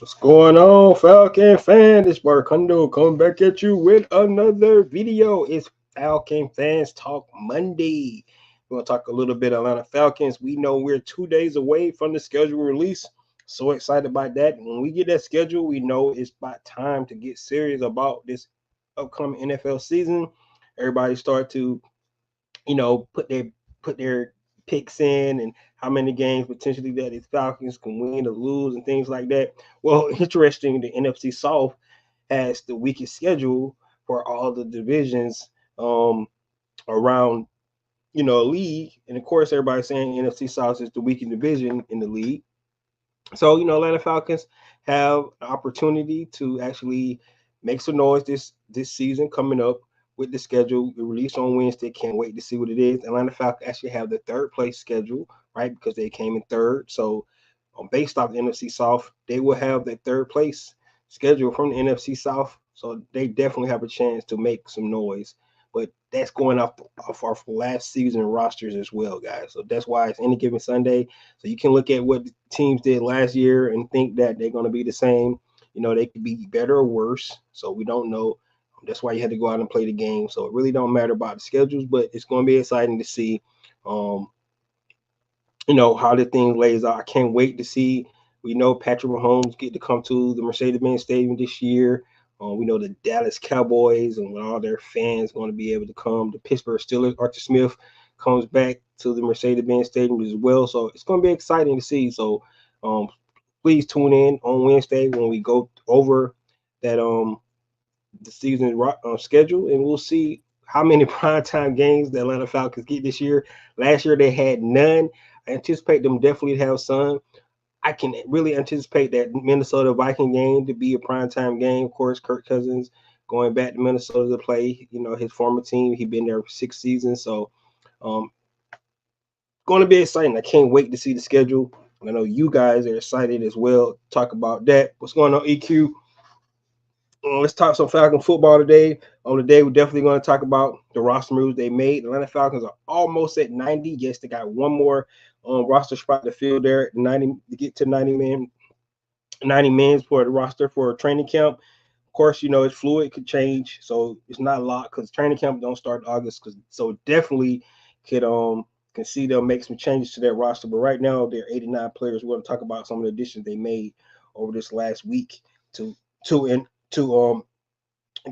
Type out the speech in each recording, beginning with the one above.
What's going on, Falcon fan? This Barcundo coming back at you with another video. It's Falcon Fans Talk Monday. We're gonna talk a little bit Atlanta Falcons. We know we're 2 days away from the schedule release. So excited about that. When we get that schedule, we know it's about time to get serious about this upcoming NFL season. Everybody start to put their picks in and how many games potentially that the Falcons can win or lose and things like that. Well, interesting, the NFC South has the weakest schedule for all the divisions around league, and of course everybody's saying NFC South is the weakest division in the league. So Atlanta Falcons have an opportunity to actually make some noise this season coming up with the schedule. The release on Wednesday. Can't wait to see what it is. Atlanta Falcons actually have the third place schedule, right? Because they came in third. So based off the NFC South, they will have the third place schedule from the NFC South. So they definitely have a chance to make some noise. But that's going off our last season rosters as well, guys. So that's why it's any given Sunday. So you can look at what the teams did last year and think that they're going to be the same. They could be better or worse. So we don't know. That's why you had to go out and play the game. So it really don't matter about the schedules, but it's going to be exciting to see, um, how the thing lays out. I can't wait to see. We know Patrick Mahomes get to come to the Mercedes-Benz Stadium this year. We know the Dallas Cowboys and all their fans going to be able to come. The Pittsburgh Steelers, Arthur Smith, comes back to the Mercedes-Benz Stadium as well. So it's going to be exciting to see. So um, please tune in on Wednesday when we go over that the season schedule, and we'll see how many primetime games the Atlanta Falcons get this year. Last year they had none. I anticipate them definitely to have some. I can really anticipate that Minnesota Viking game to be a primetime game. Of course, Kirk Cousins going back to Minnesota to play, his former team. He's been there for 6 seasons. So um, going to be exciting. I can't wait to see the schedule. I know you guys are excited as well. Talk about that. What's going on, EQ? Let's talk some Falcon football today. On the day, we're definitely going to talk about the roster moves they made. The Atlanta Falcons are almost at 90. Yes, they got one more roster spot to fill there, 90 to get to 90 men for the roster for training camp. Of course, it's fluid, it could change, so it's not locked because training camp don't start in August. So definitely could can see they'll make some changes to that roster. But right now, they're 89 players. We're going to talk about some of the additions they made over this last week to to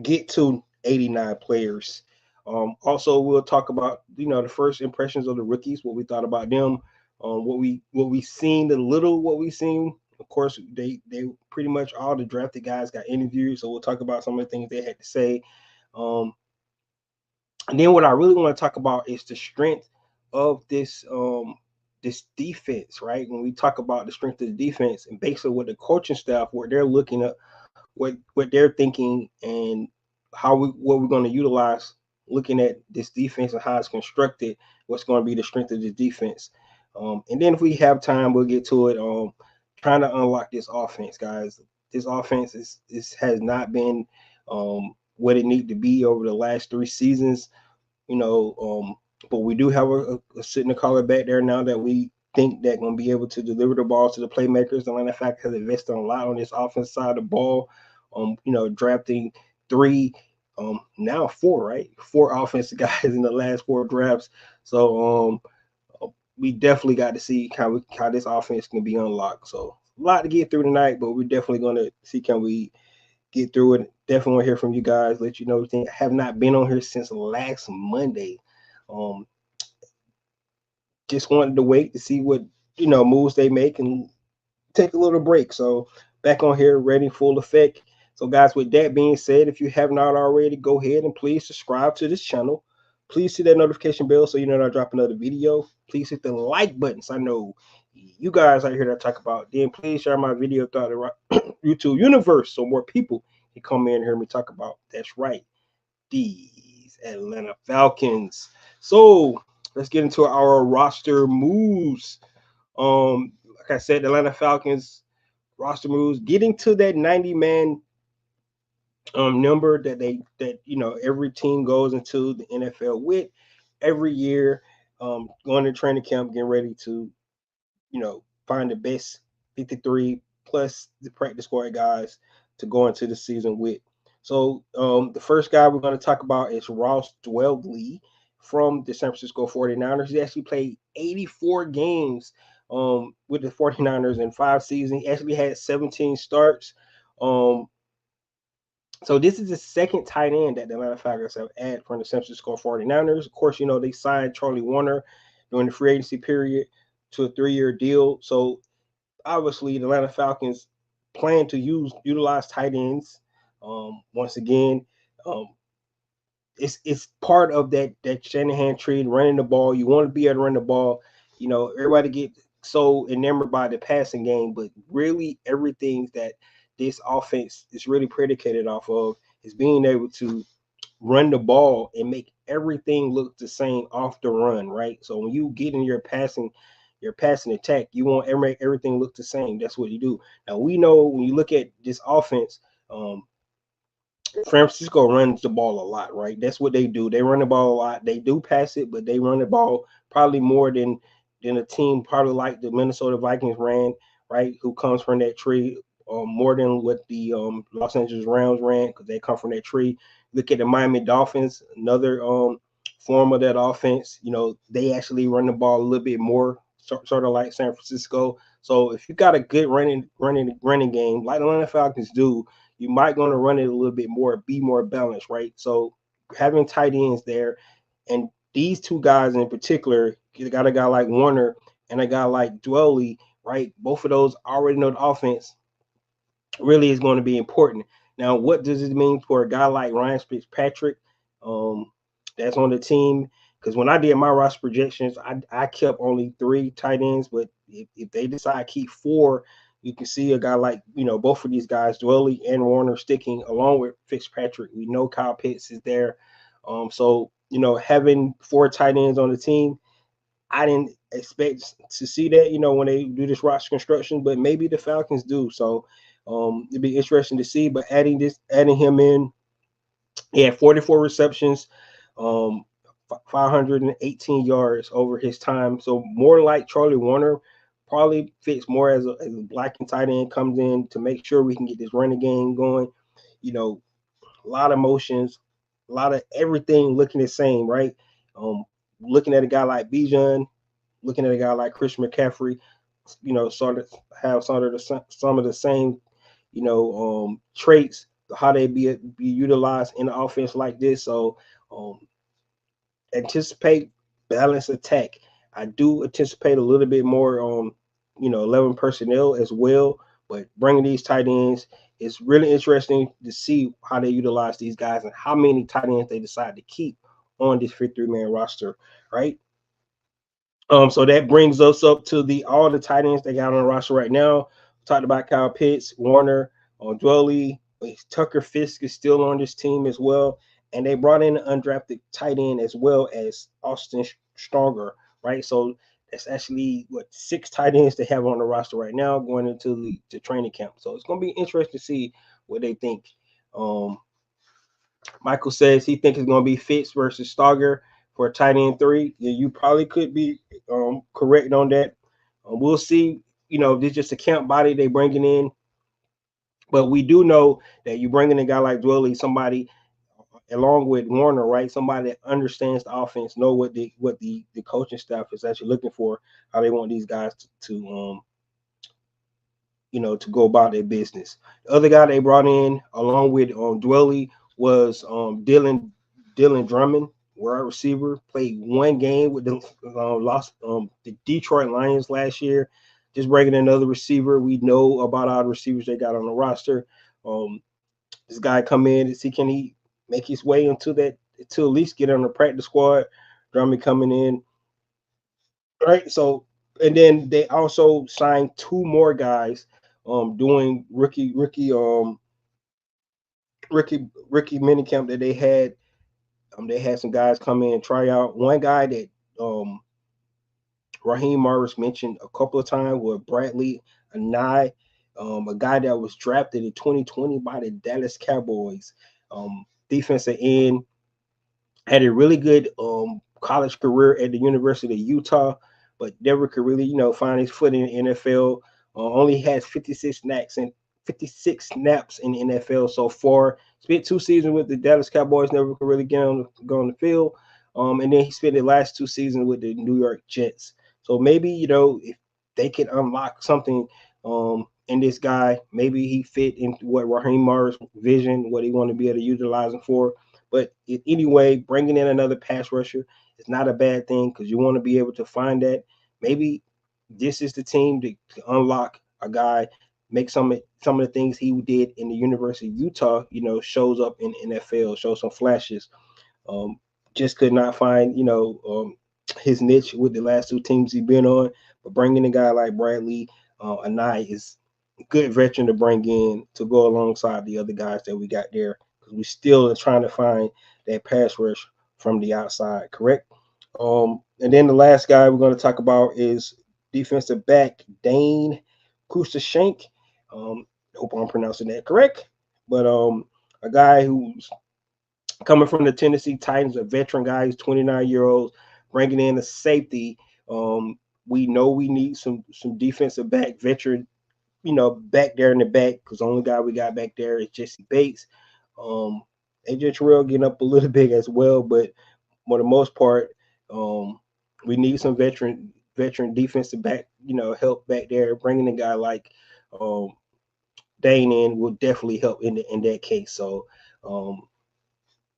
get to 89 players. Also, we'll talk about the first impressions of the rookies, what we thought about them, what we seen, the little what we seen. Of course, they pretty much all the drafted guys got interviewed, so we'll talk about some of the things they had to say. Um, and then what I really want to talk about is the strength of this defense, right? When we talk about the strength of the defense and basically what the coaching staff, what they're looking at, what they're thinking, and what we're going to utilize looking at this defense and how it's constructed, what's going to be the strength of the defense. And then if we have time, we'll get to it. Trying to unlock this offense, guys. This offense has not been what it needs to be over the last 3 seasons. But we do have a sitting caller back there now that we think that going to be able to deliver the ball to the playmakers. The Atlanta Falcons has invested a lot on this offense side of the ball. Drafting three, now four, right? Four offensive guys in the last four drafts. So we definitely got to see how this offense can be unlocked. So a lot to get through tonight, but we're definitely going to see can we get through it. Definitely want to hear from you guys. Let you know everything. I have not been on here since last Monday. Um, just wanted to wait to see what moves they make and take a little break. So back on here, ready full effect. So guys, with that being said, if you have not already, go ahead and please subscribe to this channel. Please hit that notification bell so you know when I drop another video. Please hit the like button so I know you guys are here to talk about. Then please share my video throughout the YouTube universe so more people can come in and hear me talk about. That's right, these Atlanta Falcons. So let's get into our roster moves. Like I said, the Atlanta Falcons roster moves, getting to that 90-man number that every team goes into the NFL with every year, going to training camp, getting ready to find the best 53 plus the practice squad guys to go into the season with. So the first guy we're going to talk about is Ross Dwelley from the San Francisco 49ers. He actually played 84 games with the 49ers in 5 seasons. He actually had 17 starts. Um, so this is the second tight end that the Atlanta Falcons have added from the San Francisco 49ers. Of course, they signed Charlie Warner during the free agency period to a 3-year deal. So obviously the Atlanta Falcons plan to utilize tight ends. Once again, um, it's part of that Shanahan tree, running the ball. You want to be able to run the ball. Everybody get so enamored by the passing game, but really everything that this offense is really predicated off of is being able to run the ball and make everything look the same off the run, right? So when you get in your passing attack, you want everything look the same. That's what you do. Now we know when you look at this offense, San Francisco runs the ball a lot, right? That's what they do. They run the ball a lot. They do pass it, but they run the ball probably more than a team probably like the Minnesota Vikings ran, right? Who comes from that tree, more than what the Los Angeles Rams ran because they come from that tree. Look at the Miami Dolphins, another form of that offense. They actually run the ball a little bit more, sort of like San Francisco. So if you got a good running game like the Atlanta Falcons do, you might going to run it a little bit more, be more balanced, right? So having tight ends there, and these two guys in particular, you got a guy like Warner and a guy like Dwelley, right? Both of those already know the offense really is going to be important. Now, what does it mean for a guy like Ryan Fitzpatrick that's on the team? Because when I did my roster projections, I kept only 3 tight ends, but if they decide to keep 4, you can see a guy like, both of these guys, Dwelley and Warner, sticking along with Fitzpatrick. We know Kyle Pitts is there. So, having 4 tight ends on the team, I didn't expect to see that, when they do this roster construction, but maybe the Falcons do. So it'd be interesting to see. But adding him in, he had 44 receptions, 518 yards over his time. So more like Charlie Warner, probably fits more as a black and tight end, comes in to make sure we can get this running game going. A lot of motions, a lot of everything looking the same, right? Looking at a guy like Bijan, looking at a guy like Chris McCaffrey, sort of have some of the same, traits, how they be utilized in the offense like this. So anticipate balanced attack. I do anticipate a little bit more 11 personnel as well, but bringing these tight ends, it's really interesting to see how they utilize these guys and how many tight ends they decide to keep on this 53-man roster, right? So that brings us up to all the tight ends they got on the roster right now. We talked about Kyle Pitts, Warner, Dwelley, Tucker Fisk is still on this team as well, and they brought in an undrafted tight end as well as Austin Stronger, right? So that's actually 6 tight ends they have on the roster right now going into the training camp. So it's going to be interesting to see what they think. Michael says he thinks it's going to be Fitz versus Stogger for a tight end 3. Yeah, you probably could be correct on that. We'll see. This is just a camp body they bringing in. But we do know that you bring in a guy like Dwelley, somebody along with Warner, right? Somebody that understands the offense, know what the coaching staff is actually looking for, how they want these guys to to go about their business. The other guy they brought in along with Dwelley was Dylan Drummond, wide receiver. Played 1 game with the the Detroit Lions last year. Just bringing another receiver. We know about all the receivers they got on the roster. This guy come in and see can he make his way into to at least get on the practice squad. Drummond coming in, right? So, and then they also signed 2 more guys doing rookie minicamp that they had. They had some guys come in and try out. One guy that Raheem Morris mentioned a couple of times was Bradley Anai, a guy that was drafted in 2020 by the Dallas Cowboys. Defensive end, had a really good college career at the University of Utah, but never could really, find his foot in the NFL. only has 56 snaps in the NFL so far. Spent 2 seasons with the Dallas Cowboys, never could really go on the field. And then he spent the last 2 seasons with the New York Jets. So maybe, if they can unlock something in this guy, maybe he fit into what Raheem Morris' vision, what he want to be able to utilize him for. But anyway, bringing in another pass rusher is not a bad thing because you want to be able to find that. Maybe this is the team to unlock a guy, make some of the things he did in the University of Utah, shows up in the NFL, show some flashes. Um, just could not find, his niche with the last 2 teams he's been on. But bringing a guy like Bradley Anai is a good veteran to bring in to go alongside the other guys that we got there because we still are trying to find that pass rush from the outside, correct? And then the last guy we're going to talk about is defensive back Dane Kusashenk. Hope I'm pronouncing that correct. But a guy who's coming from the Tennessee Titans, a veteran guy, he's 29-year-old, bringing in a safety. We know we need some defensive back veteran, back there in the back because the only guy we got back there is Jesse Bates. AJ Terrell getting up a little bit as well, but for the most part, we need some veteran defensive back, help back there. Bringing a guy like Dane in will definitely help in that case. So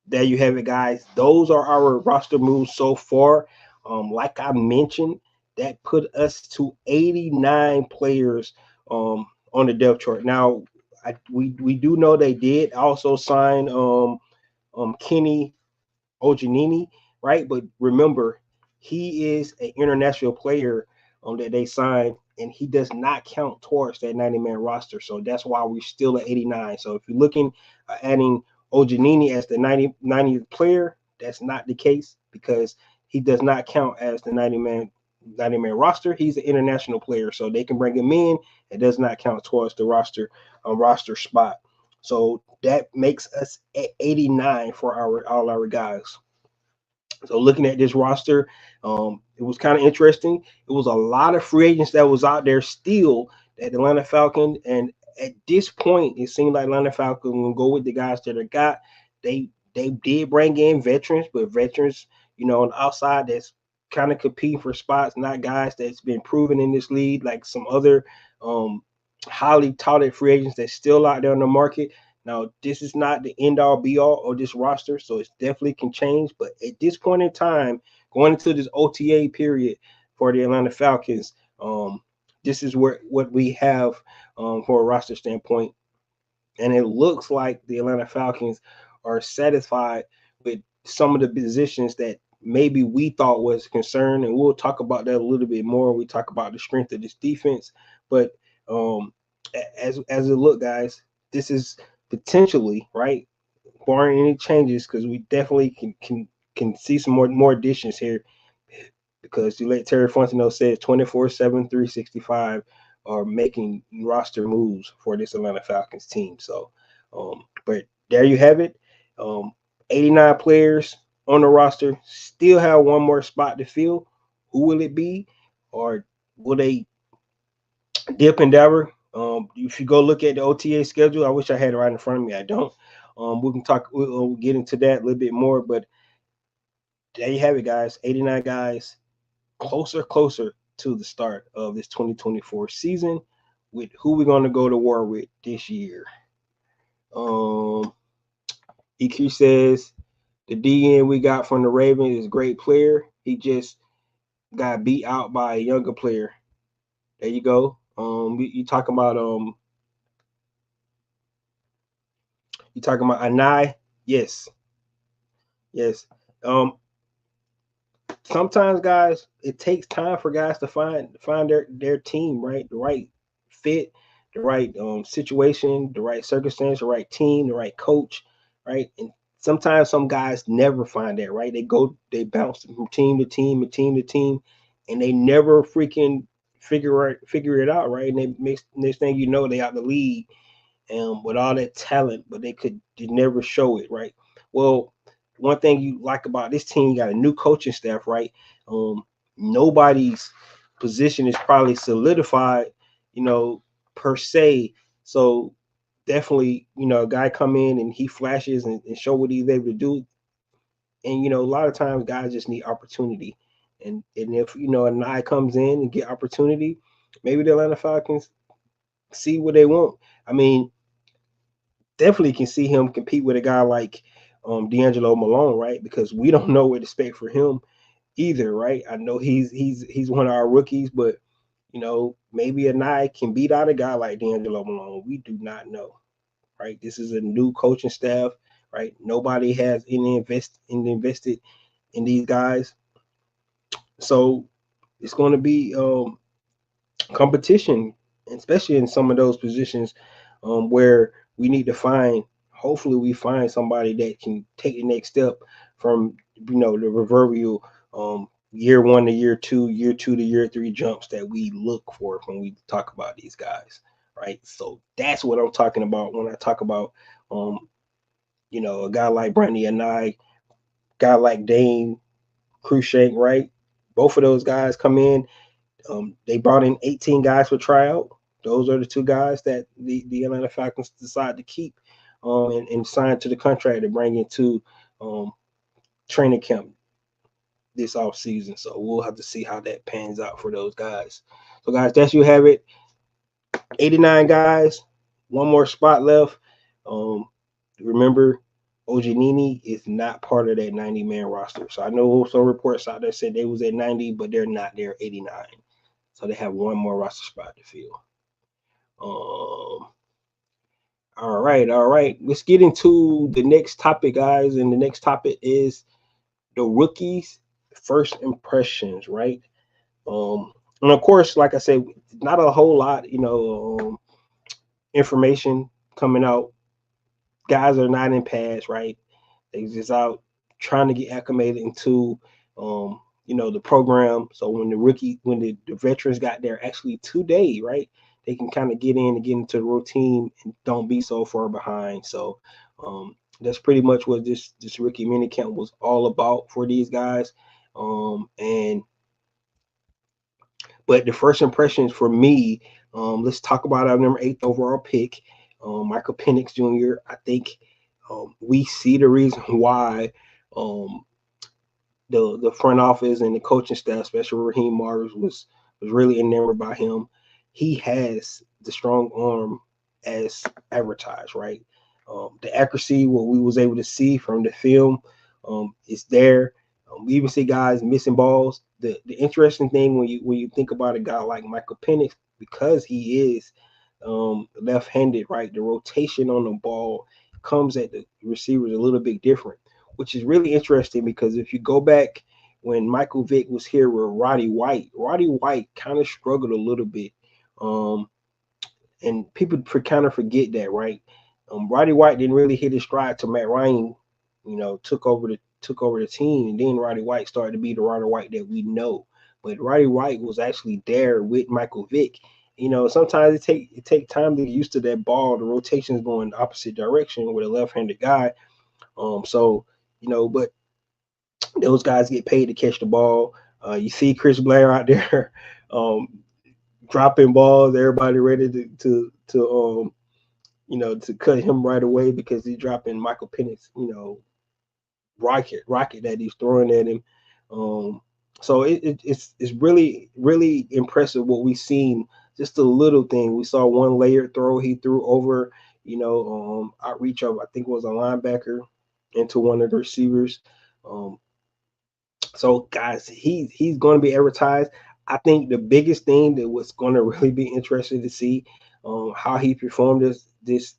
there you have it, guys. Those are our roster moves so far. Like I mentioned, that put us to 89 players on the depth chart. Now, we do know they did also sign Kenny Ojanini, right? But remember, he is an international player that they signed, and he does not count towards that 90-man roster. So that's why we're still at 89. So if you're looking at adding Ojanini as the 90th player, that's not the case because he does not count as the 90-man roster. He's an international player, so they can bring him in. It does not count towards the roster spot. So that makes us at 89 for all our guys. So looking at this roster, it was kind of interesting. It was a lot of free agents that was out there still at Atlanta Falcons, and at this point, it seemed like Atlanta Falcons will go with the guys that are got. They did bring in veterans, but veterans, on the outside that's kind of competing for spots, not guys that's been proven in this league like some other highly touted free agents that's still out there on the market. Now, this is not the end all be all of this roster, so it definitely can change. But at this point in time, going into this OTA period for the Atlanta Falcons, this is what we have for a roster standpoint. And it looks like the Atlanta Falcons are satisfied with some of the positions that maybe we thought was a concern. And we'll talk about that a little bit more. We talk about the strength of this defense. But as it look, guys, this is potentially, right, barring any changes, because we definitely can see some more additions here, because you let Terry Fontenot says 24/7, 365 are making roster moves for this Atlanta Falcons team. So, but there you have it. 89 players on the roster, still have one more spot to fill. Who will it be, or will they dip and dabber? If you go look at the OTA schedule, I wish I had it right in front of me. I don't. We can talk. We'll get into that a little bit more. But there you have it, guys. 89 guys, closer to the start of this 2024 season with who we're going to go to war with this year. EQ says the DN we got from the Ravens is a great player. He just got beat out by a younger player. There you go. You talking about Anai? Yes. Sometimes, guys, it takes time for guys to find their team, right? The right fit, the right situation, the right circumstance, the right team, the right coach, right? And sometimes some guys never find that, right? They bounce from team to team and team to team, and they never freaking figure it out, right? And they next thing you know, they out the league with all that talent, but they never show it, right? Well, one thing you like about this team, you got a new coaching staff, right? Nobody's position is probably solidified per se. So definitely, a guy come in and he flashes and show what he's able to do. And a lot of times guys just need opportunity. And if a guy comes in and get opportunity, maybe the Atlanta Falcons see what they want. I mean, definitely can see him compete with a guy like D'Angelo Malone, right? Because we don't know what to expect for him either, right? I know he's one of our rookies, but maybe a Nye can beat out a guy like D'Angelo Malone. We do not know, right? This is a new coaching staff, right? Nobody has invested in these guys, so it's going to be competition, especially in some of those positions where we need to find. Hopefully, we find somebody that can take the next step from the proverbial year one to year two to year three jumps that we look for when we talk about these guys, right? So that's what I'm talking about when I talk about a guy like Brandy and I, guy like Dane Cruikshank, right? Both of those guys come in. They brought in 18 guys for tryout. Those are the two guys that the Atlanta Falcons decided to keep and sign to the contract to bring into training camp this off season. So we'll have to see how that pans out for those guys. So guys, that's you have it. 89 guys, one more spot left. Remember, Ojanini is not part of that 90-man roster. So I know some reports out there said they was at 90, but they're not. They're 89. So they have one more roster spot to fill. All right. Let's get into the next topic, guys. And the next topic is the rookies' first impressions, right? And of course, like I said, not a whole lot, information coming out. Guys are not in pads, right? They just out trying to get acclimated into the program. So when the veterans got there actually today, right, they can kind of get in and get into the routine and don't be so far behind. So that's pretty much what this rookie minicamp was all about for these guys. But the first impressions for me, let's talk about our number 8 overall pick, Michael Penix Jr. I think we see the reason why the front office and the coaching staff, especially Raheem Morris, was really enamored by him. He has the strong arm as advertised, right? The accuracy, what we was able to see from the film, is there. We even see guys missing balls. The interesting thing when you think about a guy like Michael Penix, because he is left-handed, right? The rotation on the ball comes at the receivers a little bit different, which is really interesting because if you go back when Michael Vick was here with Roddy White kind of struggled a little bit. And people kind of forget that, right? Roddy White didn't really hit his stride till Matt Ryan, took over the team, and then Roddy White started to be the Roddy White that we know. But Roddy White was actually there with Michael Vick. Sometimes it take time to get used to that ball. The rotation is going the opposite direction with a left-handed guy. But those guys get paid to catch the ball. You see Chris Blair out there dropping balls. Everybody ready to cut him right away because he's dropping Michael Penix, rocket that he's throwing at him. So it's really, really impressive what we've seen. Just a little thing. We saw one layered throw he threw over, outreach of, I think it was a linebacker into one of the receivers. So guys, he's going to be advertised. I think the biggest thing that was going to really be interesting to see how he performed this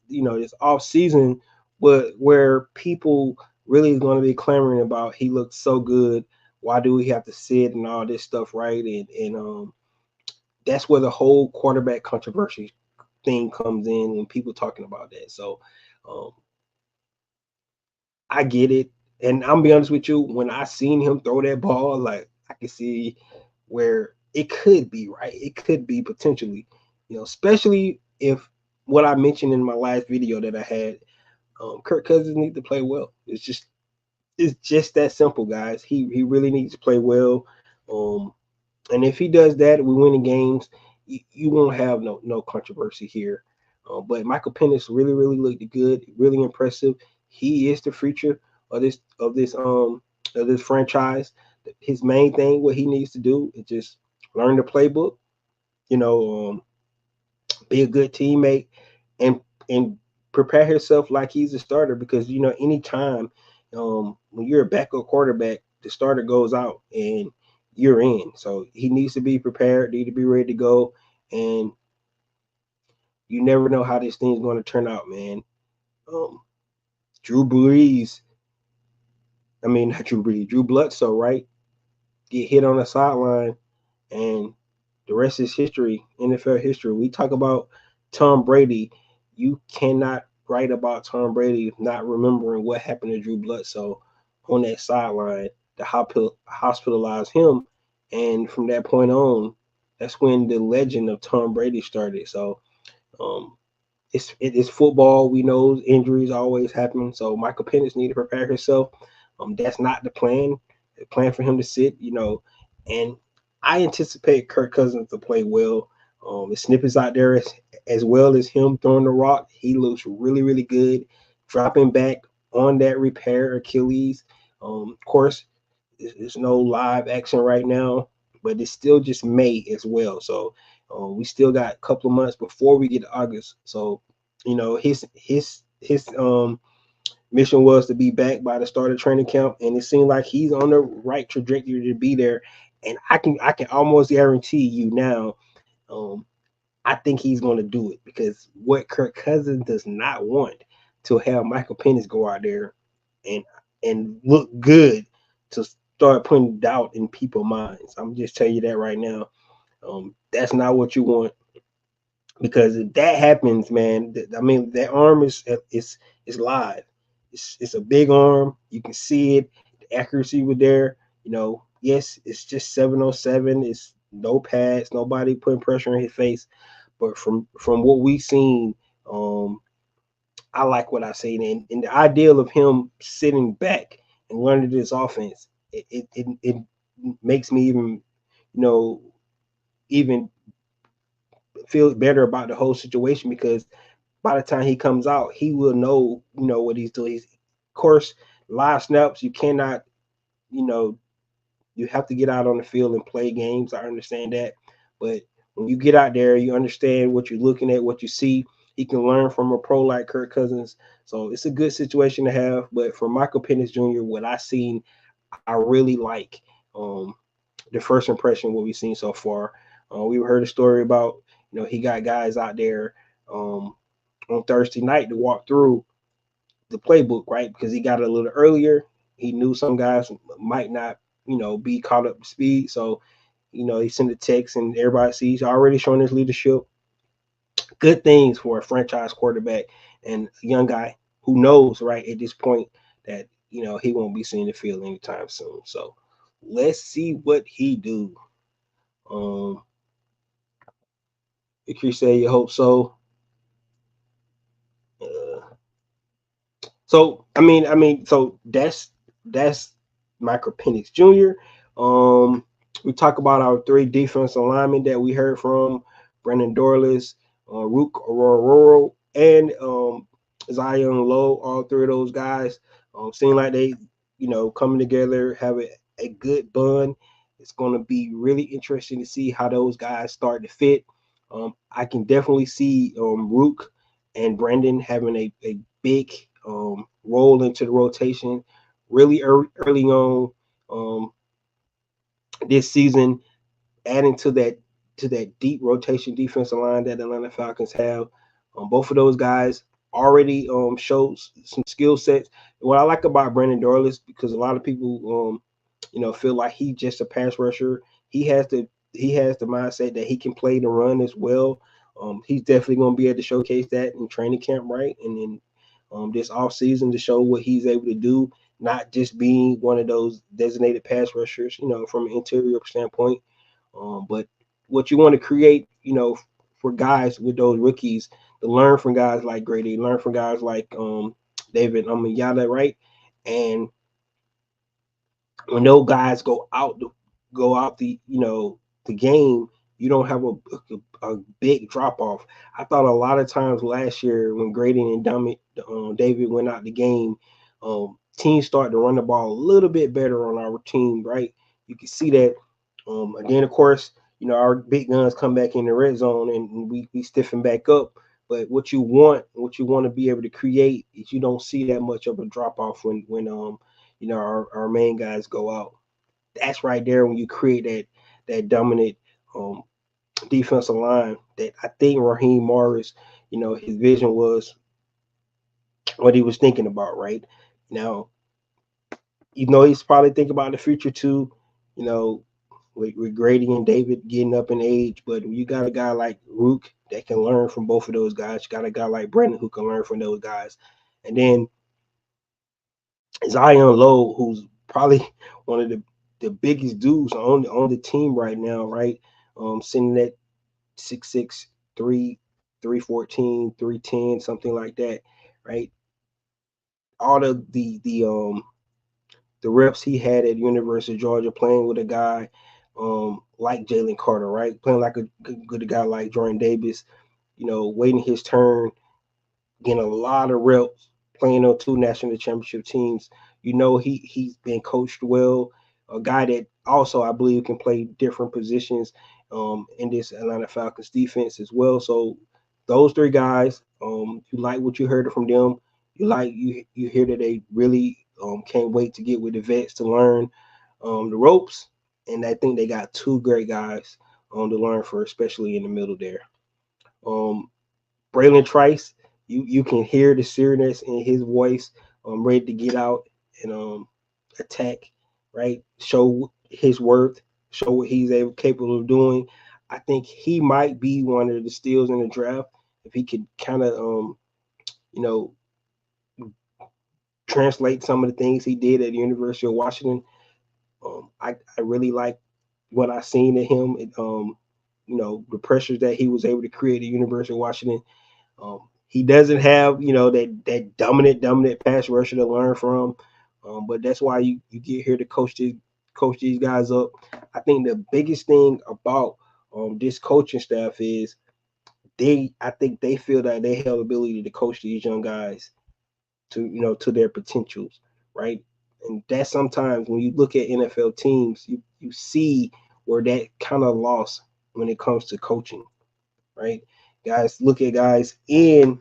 off season, but where people really is going to be clamoring about he looked so good. Why do we have to sit and all this stuff, right? And that's where the whole quarterback controversy thing comes in when people talking about that. So I get it. And I'm gonna be honest with you, when I seen him throw that ball, like I can see where it could be, right? It could be potentially, especially if what I mentioned in my last video that I had, Kirk Cousins needs to play well. It's just that simple, guys. He really needs to play well. And if he does that, we win the games. you won't have no controversy here. But Michael Penix really looked good, really impressive. He is the future of this franchise. His main thing, what he needs to do, is just learn the playbook. You know, be a good teammate, and and prepare himself like he's a starter. Because anytime when you're a backup quarterback, the starter goes out and you're in. So he needs to be prepared, need to be ready to go, and you never know how this thing's going to turn out, man. Um, Drew Brees, I mean not Drew Brees, Drew Bledsoe, right? Get hit on the sideline, and the rest is history, NFL history. We talk about Tom Brady. You cannot write about Tom Brady not remembering what happened to Drew Bledsoe on that sideline to hospitalize him. And from that point on, that's when the legend of Tom Brady started. So um, it is football. We know injuries always happen. So Michael Penix need to prepare himself. That's not the plan. The plan for him to sit, and I anticipate Kirk Cousins to play well. The snippets out there as well as him throwing the rock, he looks really good. Dropping back on that repair Achilles. Of course, there's no live action right now, but it's still just May as well. So we still got a couple of months before we get to August. So his mission was to be back by the start of training camp, and it seemed like he's on the right trajectory to be there. And I can almost guarantee you now, um, I think he's going to do it, because what Kirk Cousins does not want to have Michael Penix go out there and look good to start putting doubt in people's minds. I'm just telling you that right now. That's not what you want, because if that happens, man, I mean that arm is live. It's a big arm. You can see it. The accuracy was there. Yes, it's just 707. It's no pads, nobody putting pressure on his face. But from what we've seen, I like what I seen, and the ideal of him sitting back and learning this offense, it makes me even feel better about the whole situation, because by the time he comes out, he will know, what he's doing. Of course, live snaps, you cannot, you know, you have to get out on the field and play games. I understand that. But when you get out there, you understand what you're looking at, what you see. He can learn from a pro like Kirk Cousins. So it's a good situation to have. But for Michael Penix Jr., what I seen, I really like the first impression, what we've seen so far. We heard a story about, he got guys out there on Thursday night to walk through the playbook, right? Because he got it a little earlier. He knew some guys might not, be caught up to speed. So, he sent a text, and everybody sees already showing his leadership. Good things for a franchise quarterback and a young guy who knows, right, at this point that, he won't be seeing the field anytime soon. So let's see what he do. If you say you hope so. Uh, so that's Michael Penix Jr. We talk about our three defensive linemen that we heard from: Brendan Dorless, Rook Aurora, and Zion Lowe. All three of those guys seem like they, coming together, have a good bond. It's going to be really interesting to see how those guys start to fit. I can definitely see Rook and Brendan having a big role into the rotation really early on this season, adding to that deep rotation defensive line that the Atlanta Falcons have. Both of those guys already shows some skill sets. What I like about Brandon Dorless, because a lot of people feel like he's just a pass rusher. He has the mindset that he can play the run as well. He's definitely going to be able to showcase that in training camp, right? And then this off season to show what he's able to do, not just being one of those designated pass rushers, from an interior standpoint. But what you want to create, for guys with those rookies, to learn from guys like Grady, learn from guys like David Yada, right? And when those guys go out the game, you don't have a big drop off. I thought a lot of times last year when Grady and David went out the game, teams started to run the ball a little bit better on our team, right? You can see that. Again, of course, our big guns come back in the red zone and we stiffen back up. But what you want to be able to create is you don't see that much of a drop off when our main guys go out. That's right there when you create that dominant um, defensive line that I think Raheem Morris, his vision was what he was thinking about, right? Now, he's probably thinking about the future too, you know, with Grady and David getting up in age, but you got a guy like Rook that can learn from both of those guys. You got a guy like Brendan who can learn from those guys. And then Zion Lowe, who's probably one of the biggest dudes on the team right now, right? Sitting at 6'6", 314, 310, something like that, right? All the reps he had at University of Georgia playing with a guy like Jalen Carter, right? Playing like a good guy like Jordan Davis, waiting his turn, getting a lot of reps, playing on two national championship teams. He's been coached well. A guy that also I believe can play different positions in this Atlanta Falcons defense as well. So those three guys, you like what you heard from them. You hear that they really can't wait to get with the vets to learn the ropes, and I think they got two great guys to learn for, especially in the middle there. Braylon Trice, you can hear the seriousness in his voice, ready to get out and attack, right? Show his worth, show what he's capable of doing. I think he might be one of the steals in the draft if he could kind of you know translate some of the things he did at the University of Washington. I really like what I seen in him. The pressures that he was able to create at the University of Washington. He doesn't have, that dominant pass rusher to learn from, but that's why you get here to coach these guys up. I think the biggest thing about this coaching staff is I think they feel that they have the ability to coach these young guys to their potentials, right? And that sometimes when you look at NFL teams, you see where that kind of lost when it comes to coaching, right? Guys look at guys in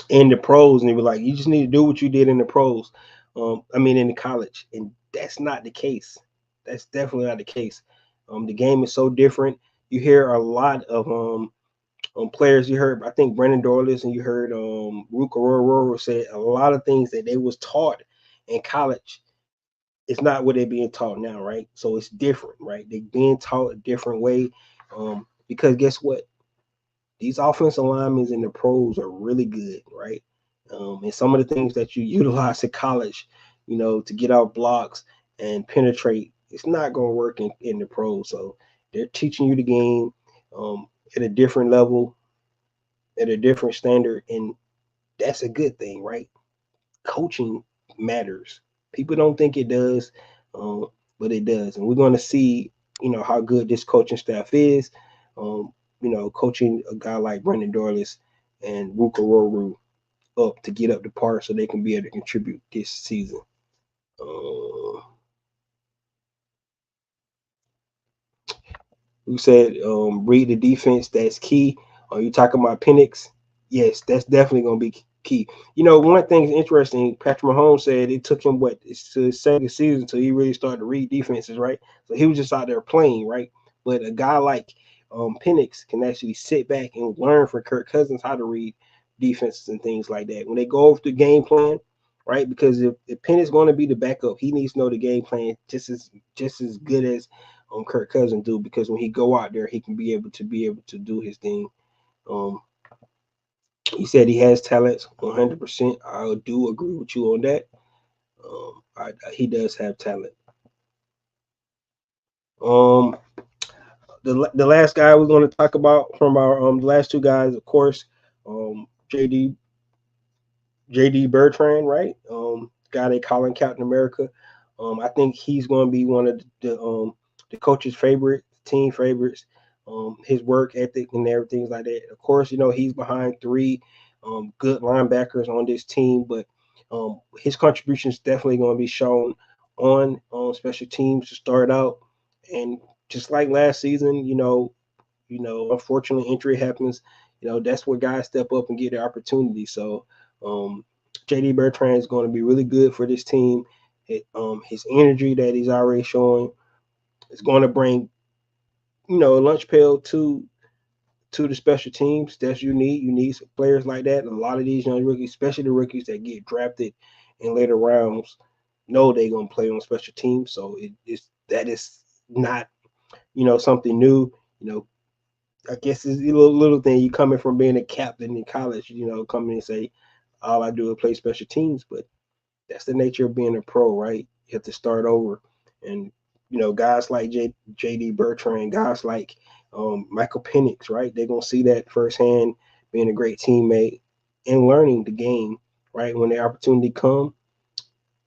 the pros and they were like, you just need to do what you did in the pros. In the college, and that's not the case. That's definitely not the case. The game is so different. You hear a lot of players. You heard, I think, Brendan Dorless, and you heard Ruka Roro said a lot of things that they was taught in college. It's not what they're being taught now, right? So it's different, right? They're being taught a different way. Because guess what? These offensive linemen in the pros are really good, right? And some of the things that you utilize in college, to get out blocks and penetrate, it's not going to work in the pros. So they're teaching you the game at a different level, at a different standard, and that's a good thing, right? Coaching matters. People don't think it does, but it does, and we're going to see, how good this coaching staff is. Coaching a guy like Brendan Dorless and Ruka Roru up to get up the par so they can be able to contribute this season. We said read the defense. That's key. Are you talking about Penix? Yes, that's definitely going to be key. One thing is interesting. Patrick Mahomes said it took him it's to his second season until he really started to read defenses, right? So he was just out there playing, right? But a guy like Penix can actually sit back and learn from Kirk Cousins how to read defenses and things like that. When they go over the game plan, right? Because if Penix going to be the backup, he needs to know the game plan just as good as Kirk Cousins do. Because when he go out there, he can be able to do his thing. He said he has talents 100%. I do agree with you on that. He does have talent. The last guy we're going to talk about from our the last two guys, of course, JD Bertrand, right? Guy they calling Captain America. I think he's going to be one of the coach's favorite, team favorites. his work ethic and everything like that. Of course, he's behind three good linebackers on this team, but his contribution is definitely going to be shown on special teams to start out. And just like last season, unfortunately injury happens. That's where guys step up and get their opportunity. So JD Bertrand is going to be really good for this team. His energy that he's already showing is going to bring a lunch pail to the special teams. That's you need. You need some players like that. And a lot of these young rookies, especially the rookies that get drafted in later rounds, know they're gonna play on special teams. So that is not something new. I guess it's a little thing. You coming from being a captain in college, coming and say all I do is play special teams, but that's the nature of being a pro, right? You have to start over. And, guys like JD Bertrand, guys like Michael Penix, right? They're going to see that firsthand, being a great teammate and learning the game, right? When the opportunity comes,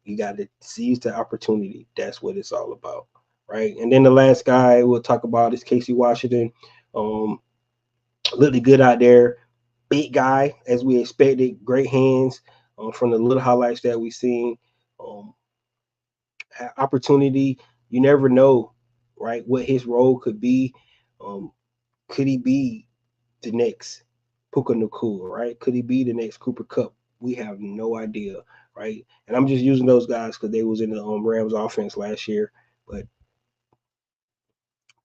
you got to seize the opportunity. That's what it's all about, right? And then the last guy we'll talk about is Casey Washington. Really good out there. Big guy, as we expected. Great hands from the little highlights that we've seen. Um, Opportunity, you never know, right, what his role could be. Could he be the next Puka Nakua, right? Could he be the next Cooper Cup? We have no idea, right? And I'm just using those guys because they was in the Rams offense last year. But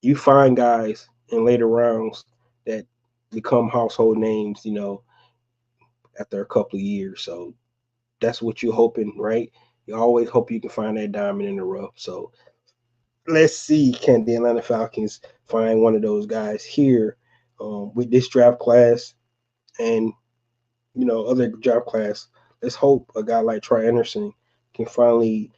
you find guys in later rounds that become household names, after a couple of years. So that's what you're hoping, right? You always hope you can find that diamond in the rough. So let's see, can the Atlanta Falcons find one of those guys here with this draft class and other draft class? Let's hope a guy like Troy Anderson can finally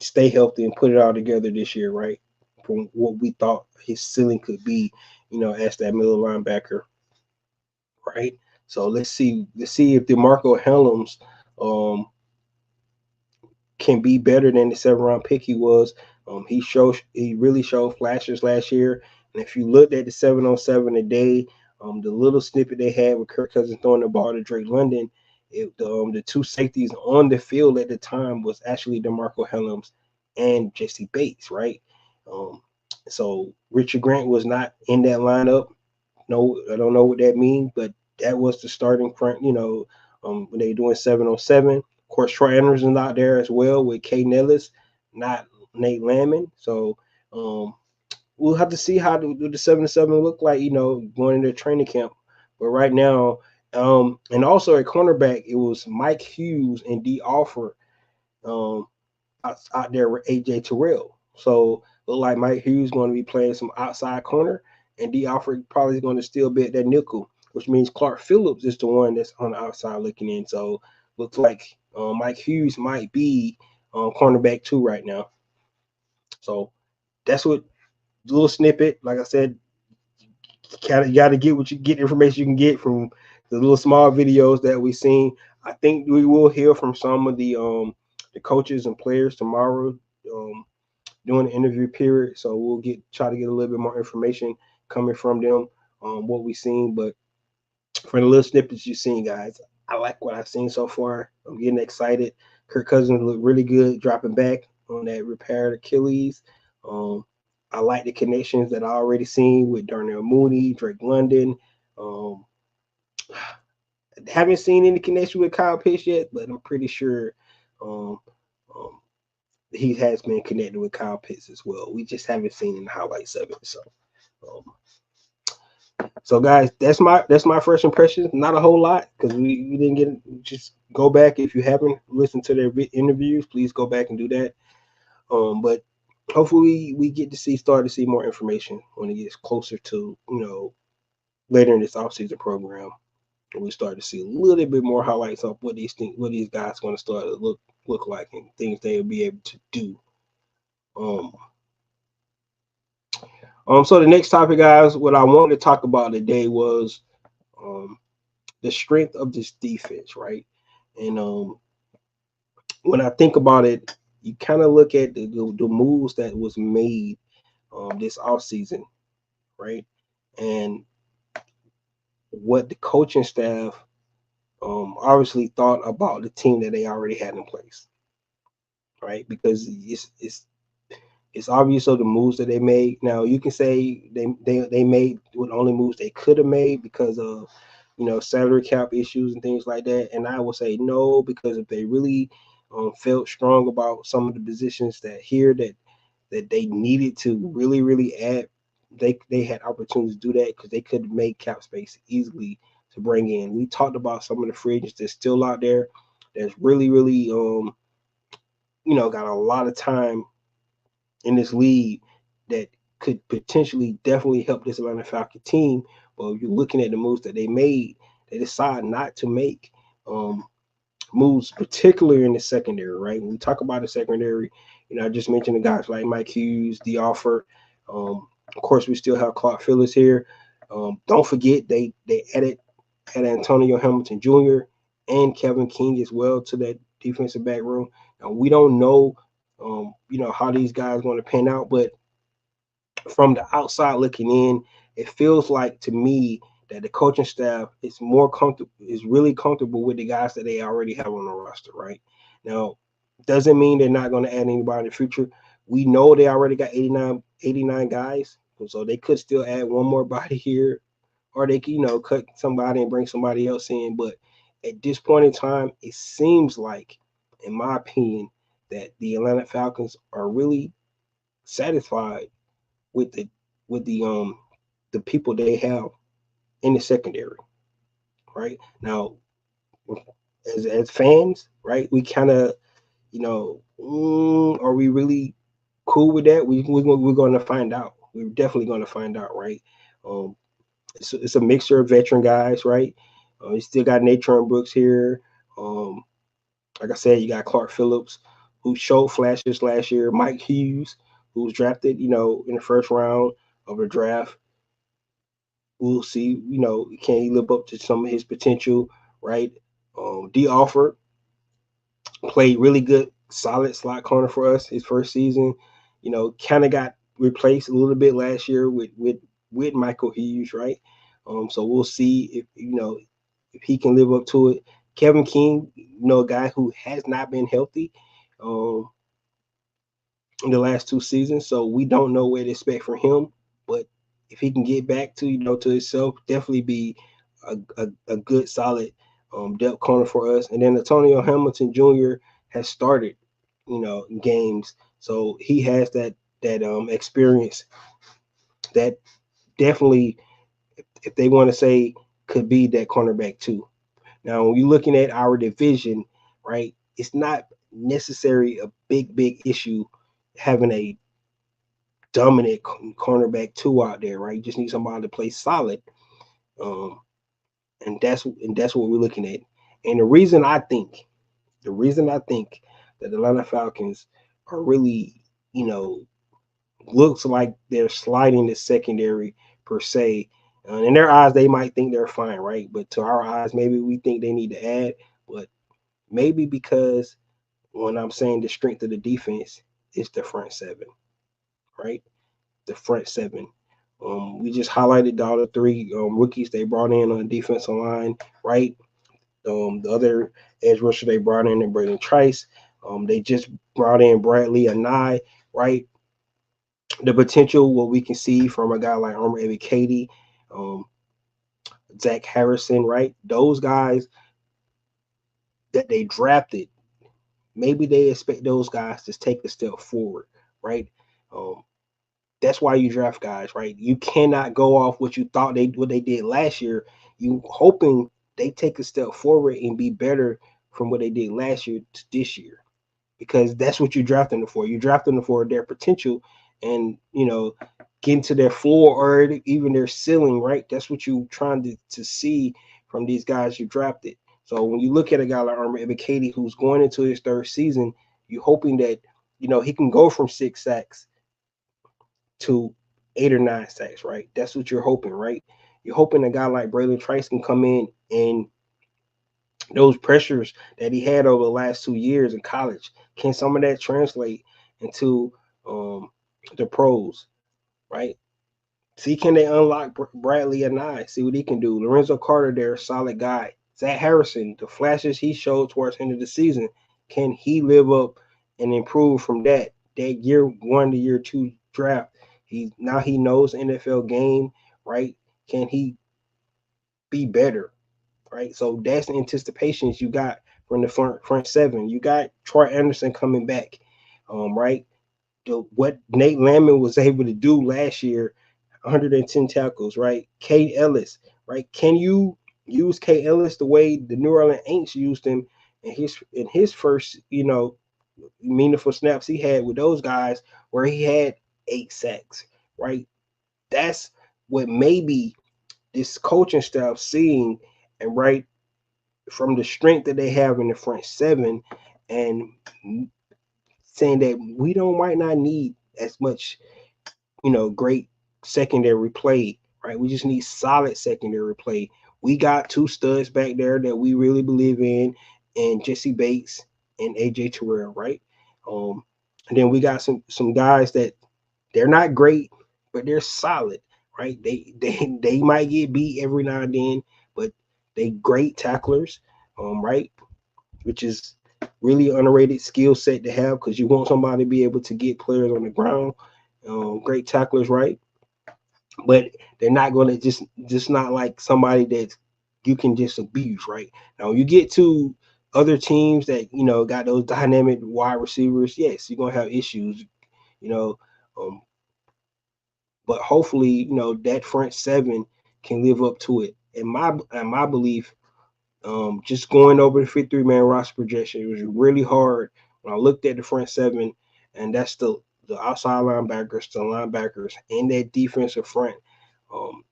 stay healthy and put it all together this year, right? From what we thought his ceiling could be, as that middle linebacker, right? So let's see if DeMarco Hellams um, can be better than the 7th round pick he was. He really showed flashes last year. And if you looked at the 7-on-7 a day, the little snippet they had with Kirk Cousins throwing the ball to Drake London, the two safeties on the field at the time was actually DeMarco Hellams and Jesse Bates, right? Um, so Richard Grant was not in that lineup. No, I don't know what that means, but that was the starting front, when they were doing 7-on-7. Of course, Troy Anderson's not there as well with Kay Nellis, not Nate Landman. So we'll have to see how the 7-7 look like, going into training camp. But right now, and also at cornerback, it was Mike Hughes and D. Offer um, out there with AJ Terrell. So look like Mike Hughes going to be playing some outside corner, and D. Offer probably is going to still be at that nickel, which means Clark Phillips is the one that's on the outside looking in. So looks like Mike Hughes might be cornerback 2 right now. So that's what little snippet. Like I said, you got to get what you get information you can get from the little small videos that we've seen. I think we will hear from some of the coaches and players tomorrow during the interview period. So we'll try to get a little bit more information coming from them what we've seen. But for the little snippets you've seen, guys, I like what I've seen so far. I'm getting excited. Kirk Cousins looked really good dropping back on that repaired Achilles. I like the connections that I already seen with Darnell Mooney, Drake London. Um, haven't seen any connection with Kyle Pitts yet, but I'm pretty sure um, um, he has been connected with Kyle Pitts as well. We just haven't seen in the highlights of it. Um, so guys, that's my first impression. Not a whole lot because we didn't get. Just go back if you haven't listened to their interviews. Please go back and do that. But hopefully we get to start to see more information when it gets closer to later in this offseason program. And we start to see a little bit more highlights of what these guys are going to start to look like and things they'll be able to do. So the next topic, guys, what I wanted to talk about today was the strength of this defense, right? And when I think about it, you kind of look at the moves that was made this offseason, right? And what the coaching staff obviously thought about the team that they already had in place, right? Because it's obvious of the moves that they made. Now you can say they made what only moves they could have made because of salary cap issues and things like that. And I would say no, because if they really felt strong about some of the positions that they needed to really add, they had opportunities to do that because they could make cap space easily to bring in. We talked about some of the free agents that's still out there that's really got a lot of time in this league that could potentially definitely help this Atlanta Falcons team. But if you're looking at the moves that they made, they decide not to make moves, particularly in the secondary, right? When we talk about the secondary, I just mentioned the guys like Mike Hughes, the offer. Of course, we still have Clark Phillips here. Don't forget they added Antonio Hamilton Jr. and Kevin King as well to that defensive back room. And we don't know, how these guys are going to pan out, but from the outside looking in, it feels like to me that the coaching staff is really comfortable with the guys that they already have on the roster. Right now, doesn't mean they're not going to add anybody in the future. We know they already got 89 guys, so they could still add one more body here, or they could cut somebody and bring somebody else in. But at this point in time, it seems like, in my opinion, that the Atlanta Falcons are really satisfied with the people they have in the secondary. Right now, as fans, right, we kind of are we really cool with that? We're going to find out. We're definitely going to find out, right? Um, it's a mixture of veteran guys, right? You still got Natron Brooks here. Like I said, you got Clark Phillips, who showed flashes last year. Mike Hughes, who was drafted, in the first round of the draft. We'll see, can he live up to some of his potential, right? D. Alford played really good, solid slot corner for us his first season. Kind of got replaced a little bit last year with Michael Hughes, right? So we'll see if he can live up to it. Kevin King, a guy who has not been healthy in the last two seasons, so we don't know what to expect from him. But if he can get back to himself, definitely be a good solid depth corner for us. And then Antonio Hamilton Jr. has started games, so he has that experience that definitely, if they want to say, could be that cornerback too. Now, when you're looking at our division, right, it's not necessarily a big issue having a dominant cornerback two out there, right? You just need somebody to play solid, um, and that's what we're looking at. And the reason I think that the Atlanta Falcons are really, looks like they're sliding the secondary per se. In their eyes, they might think they're fine, right? But to our eyes, maybe we think they need to add. But maybe because when I'm saying the strength of the defense, it's the front seven, right? The front seven. We just highlighted the other three rookies they brought in on the defensive line, right? The other edge rusher they brought in and Braden Trice. They just brought in Bradley Anai, right? The potential, what we can see from a guy like Armor Ebiketie, um, Zach Harrison, right? Those guys that they drafted, maybe they expect those guys to take a step forward, right? Um, that's why you draft guys, right? You cannot go off what you thought what they did last year. You hoping they take a step forward and be better from what they did last year to this year, because that's what you're drafting them for. You're drafting them for their potential and getting to their floor or even their ceiling, right? That's what you're trying to see from these guys you drafted. So when you look at a guy like Armor Ebiketie, who's going into his third season, you're hoping that he can go from 6 sacks to 8 or 9 sacks, right? That's what you're hoping, right? You're hoping a guy like Braylon Trice can come in and those pressures that he had over the last 2 years in college, can some of that translate into the pros, right? See, can they unlock Bradley and I? See what he can do. Lorenzo Carter, there, solid guy. Zach Harrison, the flashes he showed towards the end of the season, can he live up and improve from that year one to year two draft? He knows the NFL game, right? Can he be better, right? So that's the anticipations you got from the front seven. You got Troy Anderson coming back, right? What Nate Landman was able to do last year, 110 tackles, right? Kay Ellis, right? Can you use Kay Ellis the way the New Orleans Aints used him in his first, meaningful snaps he had with those guys, where he had 8 sacks, right? That's what maybe this coaching staff seeing, and right from the strength that they have in the front seven, and saying that we don't might not need as much, great secondary play, right? We just need solid secondary play. We got 2 studs back there that we really believe in, and Jesse Bates and AJ Terrell, right? Um, and then we got some guys that they're not great, but they're solid, right? They might get beat every now and then, but they great tacklers, right? Which is really underrated skill set to have, because you want somebody to be able to get players on the ground. Great tacklers, right? But they're not going to just not like somebody that you can just abuse, right? Now you get to other teams that got those dynamic wide receivers. Yes, you're gonna have issues, you know, um, but hopefully that front seven can live up to it. In my belief, just going over the 53-man roster projection, it was really hard when I looked at the front seven, and that's the outside linebackers, the linebackers, and that defensive front. Um,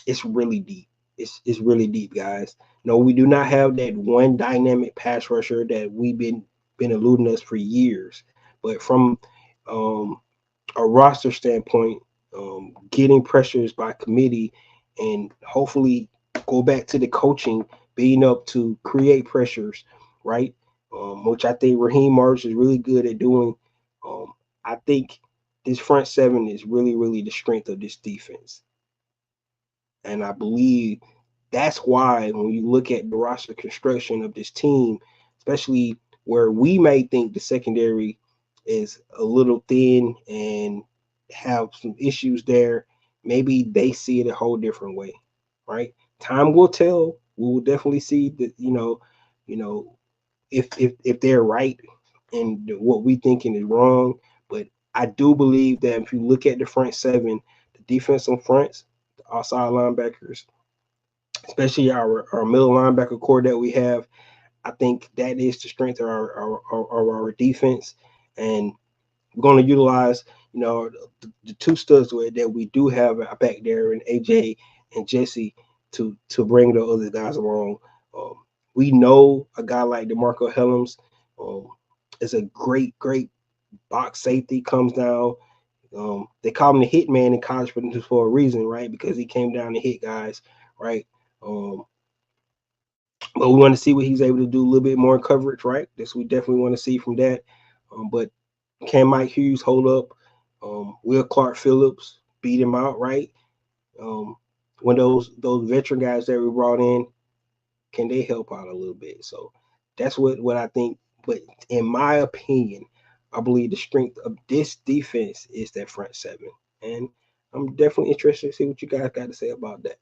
it's really deep. It's really deep, guys. No, we do not have that one dynamic pass rusher that we've been eluding us for years. But from um, a roster standpoint, getting pressures by committee, and hopefully go back to the coaching, being up to create pressures, right? Which I think Raheem Morris is really good at doing. Um, I think this front seven is really, really the strength of this defense. And I believe that's why when you look at the roster construction of this team, especially where we may think the secondary is a little thin and have some issues there, maybe they see it a whole different way, right? Time will tell. We will definitely see that, you know, if they're right and what we thinking is wrong. But I do believe that if you look at the front seven, the defensive fronts, the outside linebackers, especially our middle linebacker core that we have, I think that is the strength of our defense. And we're going to utilize, the 2 studs that we do have back there, and AJ and Jesse, to bring the other guys along. Um, we know a guy like DeMarco Helms um, is a great box safety. Comes down. They call him the hit man in college for a reason, right? Because he came down to hit guys, right? Um, but we want to see what he's able to do a little bit more in coverage, right? This we definitely want to see from that. But can Mike Hughes hold up? Will Clark Phillips beat him out, right? Um, when those veteran guys that we brought in, can they help out a little bit? So that's what I think. But in my opinion, I believe the strength of this defense is that front seven, and I'm definitely interested to see what you guys got to say about that.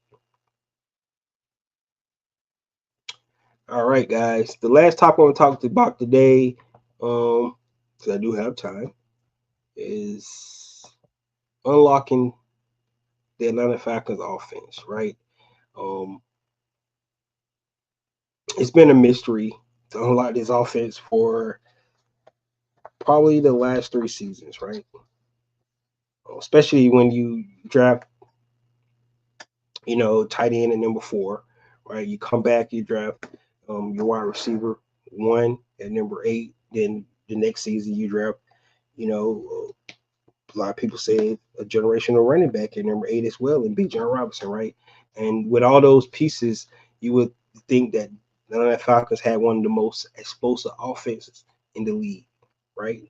All right, guys. The last topic I want to talk about today, because I do have time, is unlocking the Atlanta Falcons offense, right? Um, it's been a mystery to unlock this offense for probably the last 3 seasons, right? Especially when you draft, tight end at number 4, right? You come back, you draft your wide receiver 1 at number 8. Then the next season you draft, a lot of people say a generational running back at number 8 as well, and B. John Robinson, right? And with all those pieces, you would think that the Atlanta Falcons had one of the most explosive offenses in the league, right?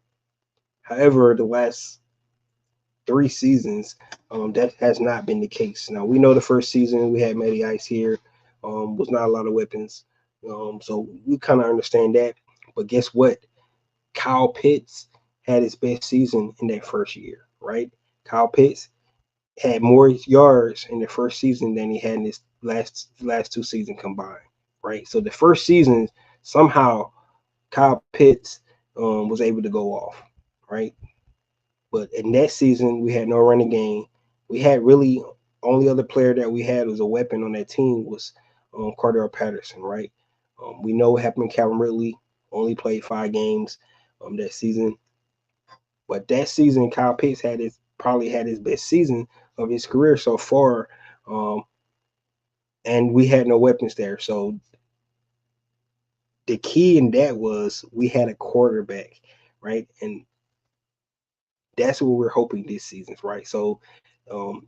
However, the last 3 seasons, that has not been the case. Now we know the first season we had Matty Ice here, was not a lot of weapons, so we kind of understand that. But guess what? Kyle Pitts had his best season in that first year, right? Kyle Pitts had more yards in the first season than he had in his last 2 seasons combined, right? So the first season somehow Kyle Pitts was able to go off, right? But in that season, we had no running game. We had really only other player that we had was a weapon on that team was Cordell Patterson, right? We know what happened. Calvin Ridley only played 5 games that season, but that season, Kyle Pitts probably had his best season of his career so far, um, and we had no weapons there. So the key in that was we had a quarterback, right? And that's what we're hoping this season, right? So um,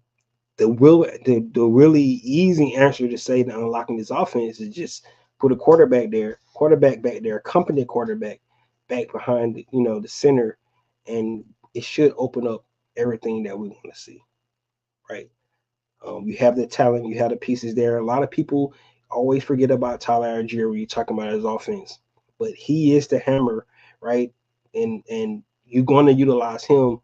the really easy answer to say to unlocking this offense is just put a quarterback back there, company quarterback back behind the center, and it should open up everything that we want to see, right? You have the talent, you have the pieces there. A lot of people always forget about Tyler Algier when you're talking about his offense, but he is the hammer, right? And you're going to utilize him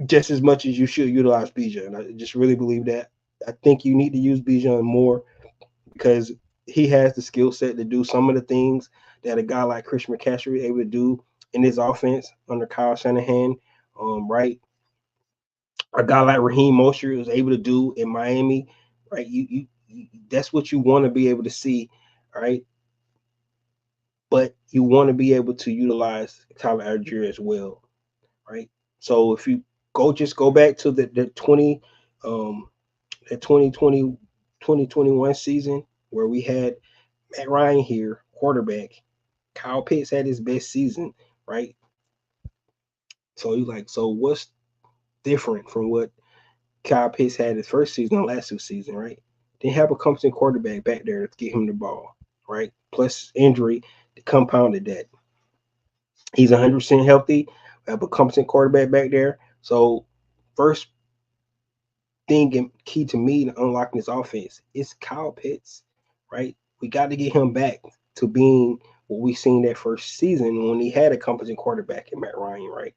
just as much as you should utilize Bijan. I just really believe that. I think you need to use Bijan more because he has the skill set to do some of the things that a guy like Christian McCaffrey is able to do in his offense under Kyle Shanahan, right? A guy like Raheem Mostert was able to do in Miami, right? That's what you want to be able to see, right? But you want to be able to utilize Tyler Algier as well, right? So if you go back to the 2020 2021 season where we had Matt Ryan here, quarterback. Kyle Pitts had his best season, right? So you like, so what's different from what Kyle Pitts had his first season and last 2 seasons, right? Didn't have a competent quarterback back there to get him the ball, right? Plus injury compounded that. He's 100% healthy. We have a competent quarterback back there. So first thing and key to me to unlocking this offense is Kyle Pitts, right? We got to get him back to being what we seen that first season when he had a competent quarterback in Matt Ryan, right?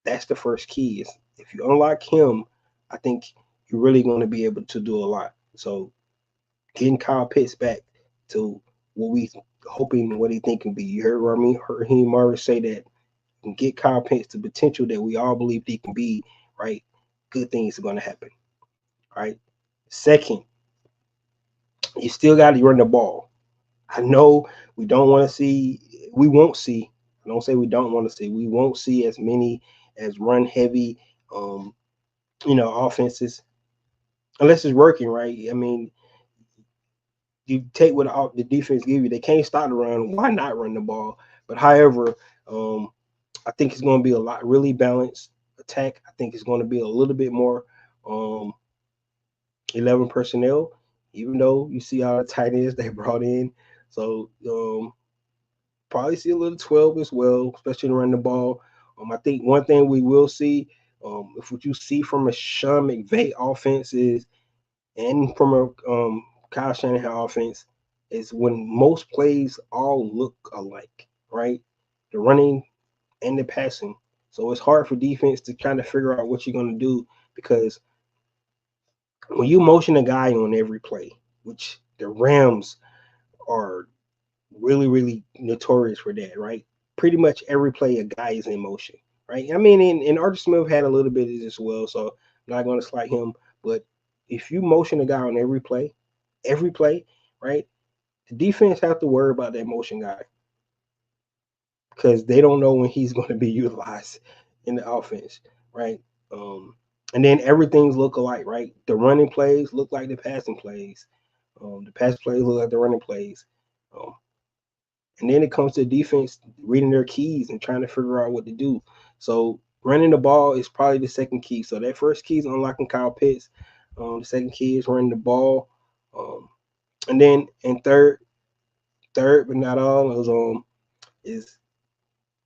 That's the first key. Is if you unlock him, I think you're really going to be able to do a lot. So getting Kyle Pitts back to what we hoping what he think can be. You heard him Marvin say that and get Kyle Pitts the potential that we all believe he can be, right? Good things are going to happen, right? Second, you still got to run the ball. I know we don't want to see, we won't see. I don't say we don't want to see. We won't see as many as run heavy, um, offenses unless it's working right. I mean, you take what the defense give you. They can't stop the run. Why not run the ball? But however, I think it's going to be a lot really balanced attack. I think it's going to be a little bit more 11 personnel, even though you see all the tight ends they brought in. So probably see a little 12 as well, especially to run the ball. I think one thing we will see, if what you see from a Sean McVay offense is, and from a Kyle Shanahan offense, is when most plays all look alike, right? The running and the passing. So it's hard for defense to kind of figure out what you're going to do because when you motion a guy on every play, which the Rams are really, really notorious for that, right? Pretty much every play a guy is in motion, right? I mean, and Arthur Smith had a little bit of this as well, so I'm not going to slight him. But if you motion a guy on every play, right? The defense have to worry about that motion guy because they don't know when he's going to be utilized in the offense, right? Um, and then everything's look alike, right? The running plays look like the passing plays. The pass plays look like the running plays. Um, and then it comes to defense reading their keys and trying to figure out what to do. So running the ball is probably the second key. So that first key is unlocking Kyle Pitts. The second key is running the ball. And then and third but not all is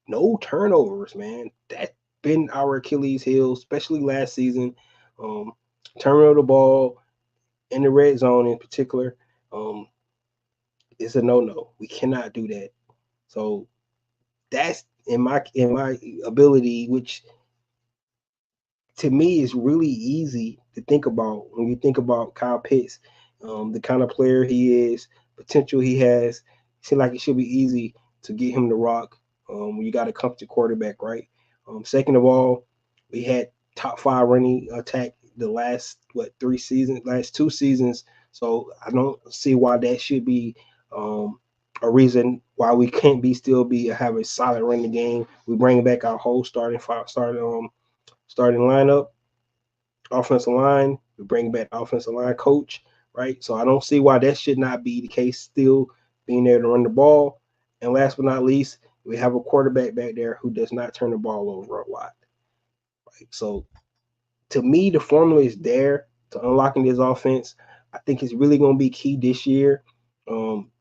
no turnovers, man. been our Achilles heel, especially last season. Um, Turning over the ball in the red zone in particular um, is a no-no. We cannot do that. So that's in my ability, which to me is really easy to think about when you think about Kyle Pitts, the kind of player he is, potential he has. It seems like it should be easy to get him to rock when you got a competent quarterback, right? Second of all, we had top five running attack the last last 2 seasons. So I don't see why that should be a reason why we can't be have a solid running game. We bring back our whole starting lineup, offensive line. We bring back offensive line coach, right? So I don't see why that should not be the case. Still being there to run the ball, and last but not least, we have a quarterback back there who does not turn the ball over a lot. Right? So to me, the formula is there to unlocking this offense. I think it's really going to be key this year. Um,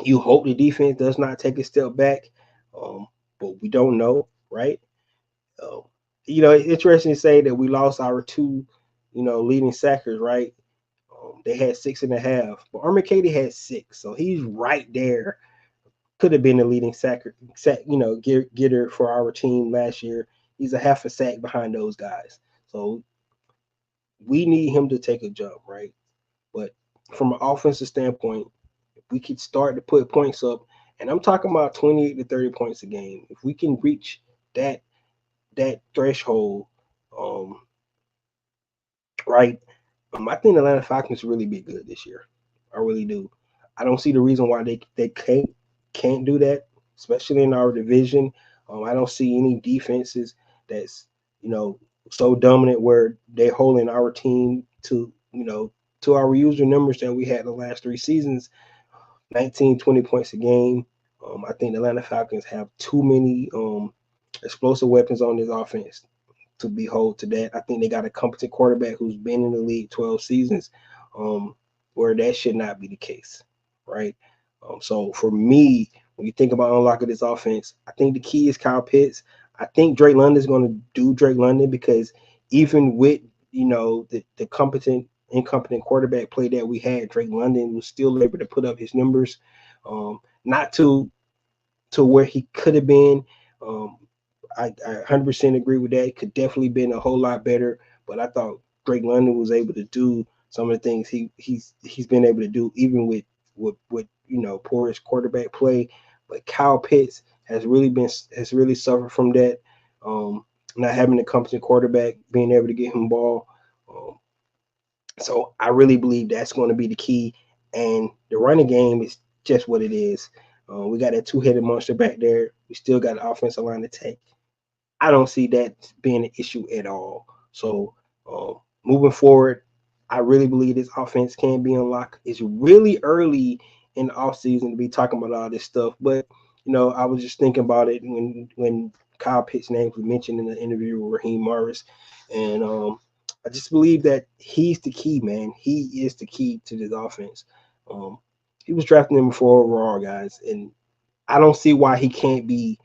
you hope the defense does not take a step back, um, but we don't know, right? Uh, it's interesting to say that we lost our two, leading sackers, right? They had 6.5, but Armor had 6, so he's right there. Could have been the leading getter for our team last year. He's a half a sack behind those guys, so we need him to take a jump, right? But from an offensive standpoint, if we could start to put points up, and I'm talking about 28 to 30 points a game, if we can reach that threshold, um, right? I think the Atlanta Falcons really be good this year. I really do. I don't see the reason why they can't do that, especially in our division. I don't see any defenses that's so dominant where they're holding our team to our user numbers that we had the last 3 seasons, 19, 20 points a game. I think the Atlanta Falcons have too many explosive weapons on this offense to behold to that. I think they got a competent quarterback who's been in the league 12 seasons, where that should not be the case, right? So for me, when you think about unlocking this offense, I think the key is Kyle Pitts. I think Drake London is going to do Drake London because even with the incompetent quarterback play that we had, Drake London was still able to put up his numbers, not to where he could have been. Um, I 100% agree with that. Could definitely been a whole lot better, but I thought Drake London was able to do some of the things he's been able to do even with poorest quarterback play. But Kyle Pitts has really suffered from that. Not having a competent quarterback, being able to get him ball. So I really believe that's going to be the key. And the running game is just what it is. We got that two-headed monster back there. We still got an offensive line to take. I don't see that being an issue at all. So moving forward, I really believe this offense can be unlocked. It's really early in the offseason to be talking about all this stuff, but I was just thinking about it when Kyle Pitts' name was mentioned in the interview with Raheem Morris, and I just believe that he's the key, man. He is the key to this offense. Um, he was drafted number 4 overall, guys, and I don't see why he can't be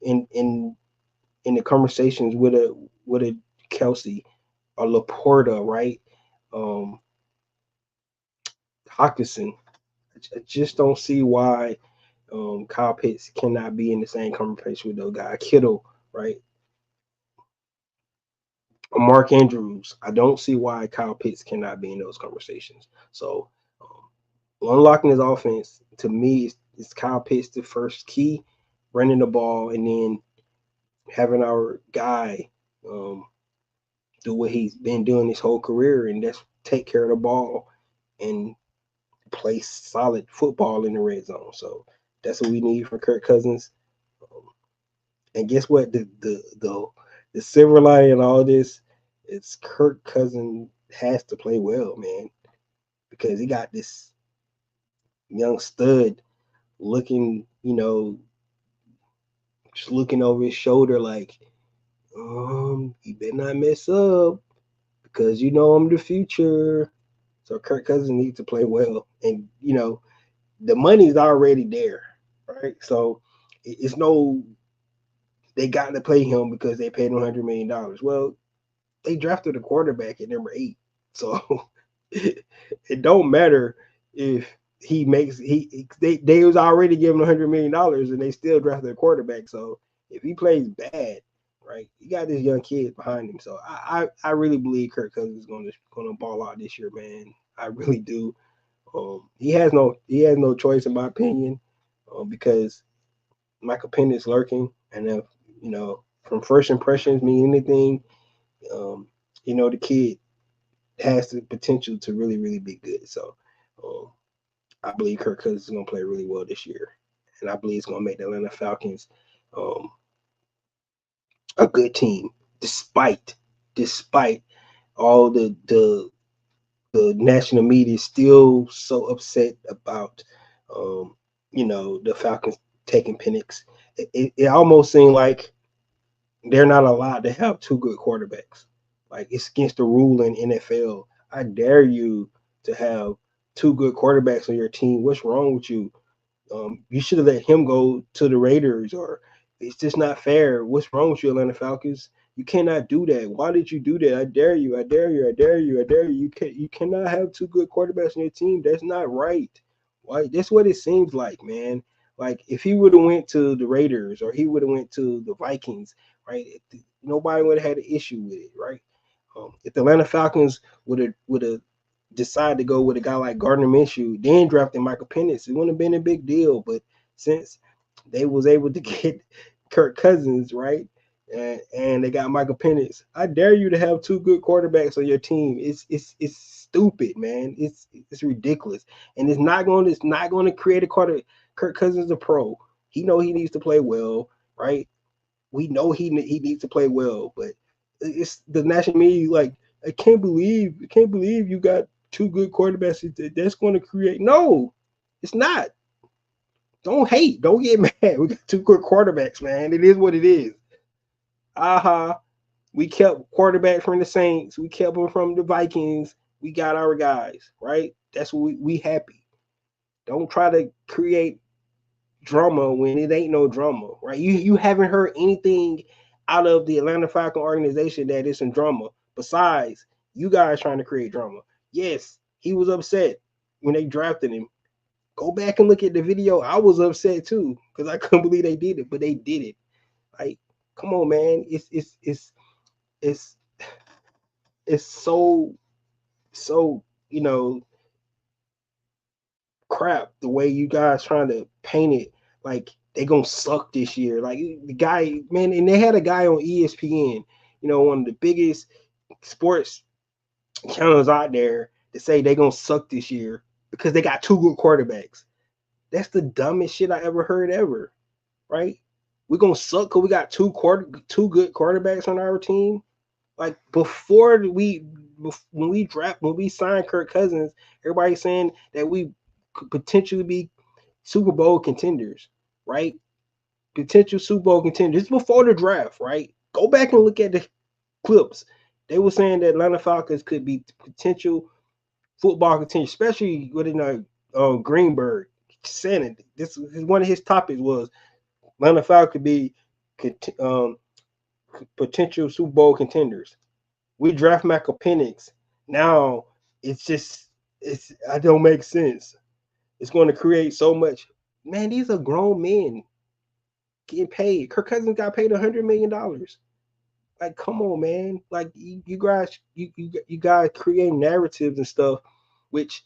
in the conversations with a Kelsey or Laporta, right? Um, Hawkinson. I just don't see why Kyle Pitts cannot be in the same conversation with those guys. Kittle, right? Or Mark Andrews. I don't see why Kyle Pitts cannot be in those conversations. So unlocking his offense to me is Kyle Pitts the first key, running the ball, and then having our guy do what he's been doing his whole career, and that's take care of the ball and play solid football in the red zone. So that's what we need from Kirk Cousins. Um, and guess what? The silver lining in all this is Kirk Cousins has to play well, man, because he got this young stud looking, just looking over his shoulder like, he better not mess up because I'm the future. So Kirk Cousins needs to play well, and the money's already there, right? So it's no they got to play him because they paid him $100 million. Well, they drafted a quarterback at number 8. So it don't matter if he makes they was already giving $100 million and they still drafted a quarterback. So if he plays bad, right, you got this young kid behind him. So I really believe Kirk Cousins is gonna ball out this year, man. I really do. He has no choice in my opinion, because Michael Penn is lurking, and if from first impressions mean anything, the kid has the potential to really, really be good. So um, I believe Kirk Cousins is going to play really well this year, and I believe it's going to make the Atlanta Falcons um, a good team, despite all the national media is still so upset about the Falcons taking Penix. It almost seemed like they're not allowed to have two good quarterbacks. Like, it's against the rule in NFL. I dare you to have two good quarterbacks on your team. What's wrong with you? You should have let him go to the Raiders, or it's just not fair. What's wrong with you, Atlanta Falcons? You cannot do that. Why did you do that? I dare you. I dare you. I dare you. I dare you. You cannot have two good quarterbacks on your team. That's not right. Why? That's what it seems like, man. Like, if he would have went to the Raiders or he would have went to the Vikings, right? Nobody would have had an issue with it, right? If the Atlanta Falcons would have decided to go with a guy like Gardner Minshew, then drafting Michael Penix, it wouldn't have been a big deal. But since they was able to get Kirk Cousins, right, and they got Michael Penix, I dare you to have two good quarterbacks on your team. It's stupid, man. It's ridiculous, and it's not going to create a quarter. Kirk Cousins, a pro. He know he needs to play well, right? We know he needs to play well, but it's the national media like, I can't believe you got two good quarterbacks. That's going to create. No, it's not. Don't hate. Don't get mad. We got two good quarterbacks, man. It is what it is. We kept quarterbacks from the Saints. We kept them from the Vikings. We got our guys, right? That's what we happy. Don't try to create drama when it ain't no drama, right? You haven't heard anything out of the Atlanta Falcon organization that is some drama besides you guys trying to create drama. Yes, he was upset when they drafted him. Go back and look at the video. I was upset too because I couldn't believe they did it, but they did it. Like, come on, man. It's it's so crap the way you guys trying to paint it like they gonna suck this year. Like, the guy, man, and they had a guy on ESPN, one of the biggest sports channels out there, to say they gonna suck this year because they got two good quarterbacks. That's the dumbest shit I ever heard ever, right? We're gonna suck because we got two good quarterbacks on our team. Like, when we signed Kirk Cousins, everybody's saying that we could potentially be Super Bowl contenders, right? Potential Super Bowl contenders. This before the draft, right? Go back and look at the clips. They were saying that Atlanta Falcons could be potential football contenders, especially within Greenberg. Saying it. This is one of his topics was Atlanta Falcons could be um, potential Super Bowl contenders. We draft Michael Penix. Now it's I don't make sense. It's going to create so much. Man, these are grown men getting paid. Kirk Cousins got paid $100 million. Like, come on, man. Like, you guys create narratives and stuff, which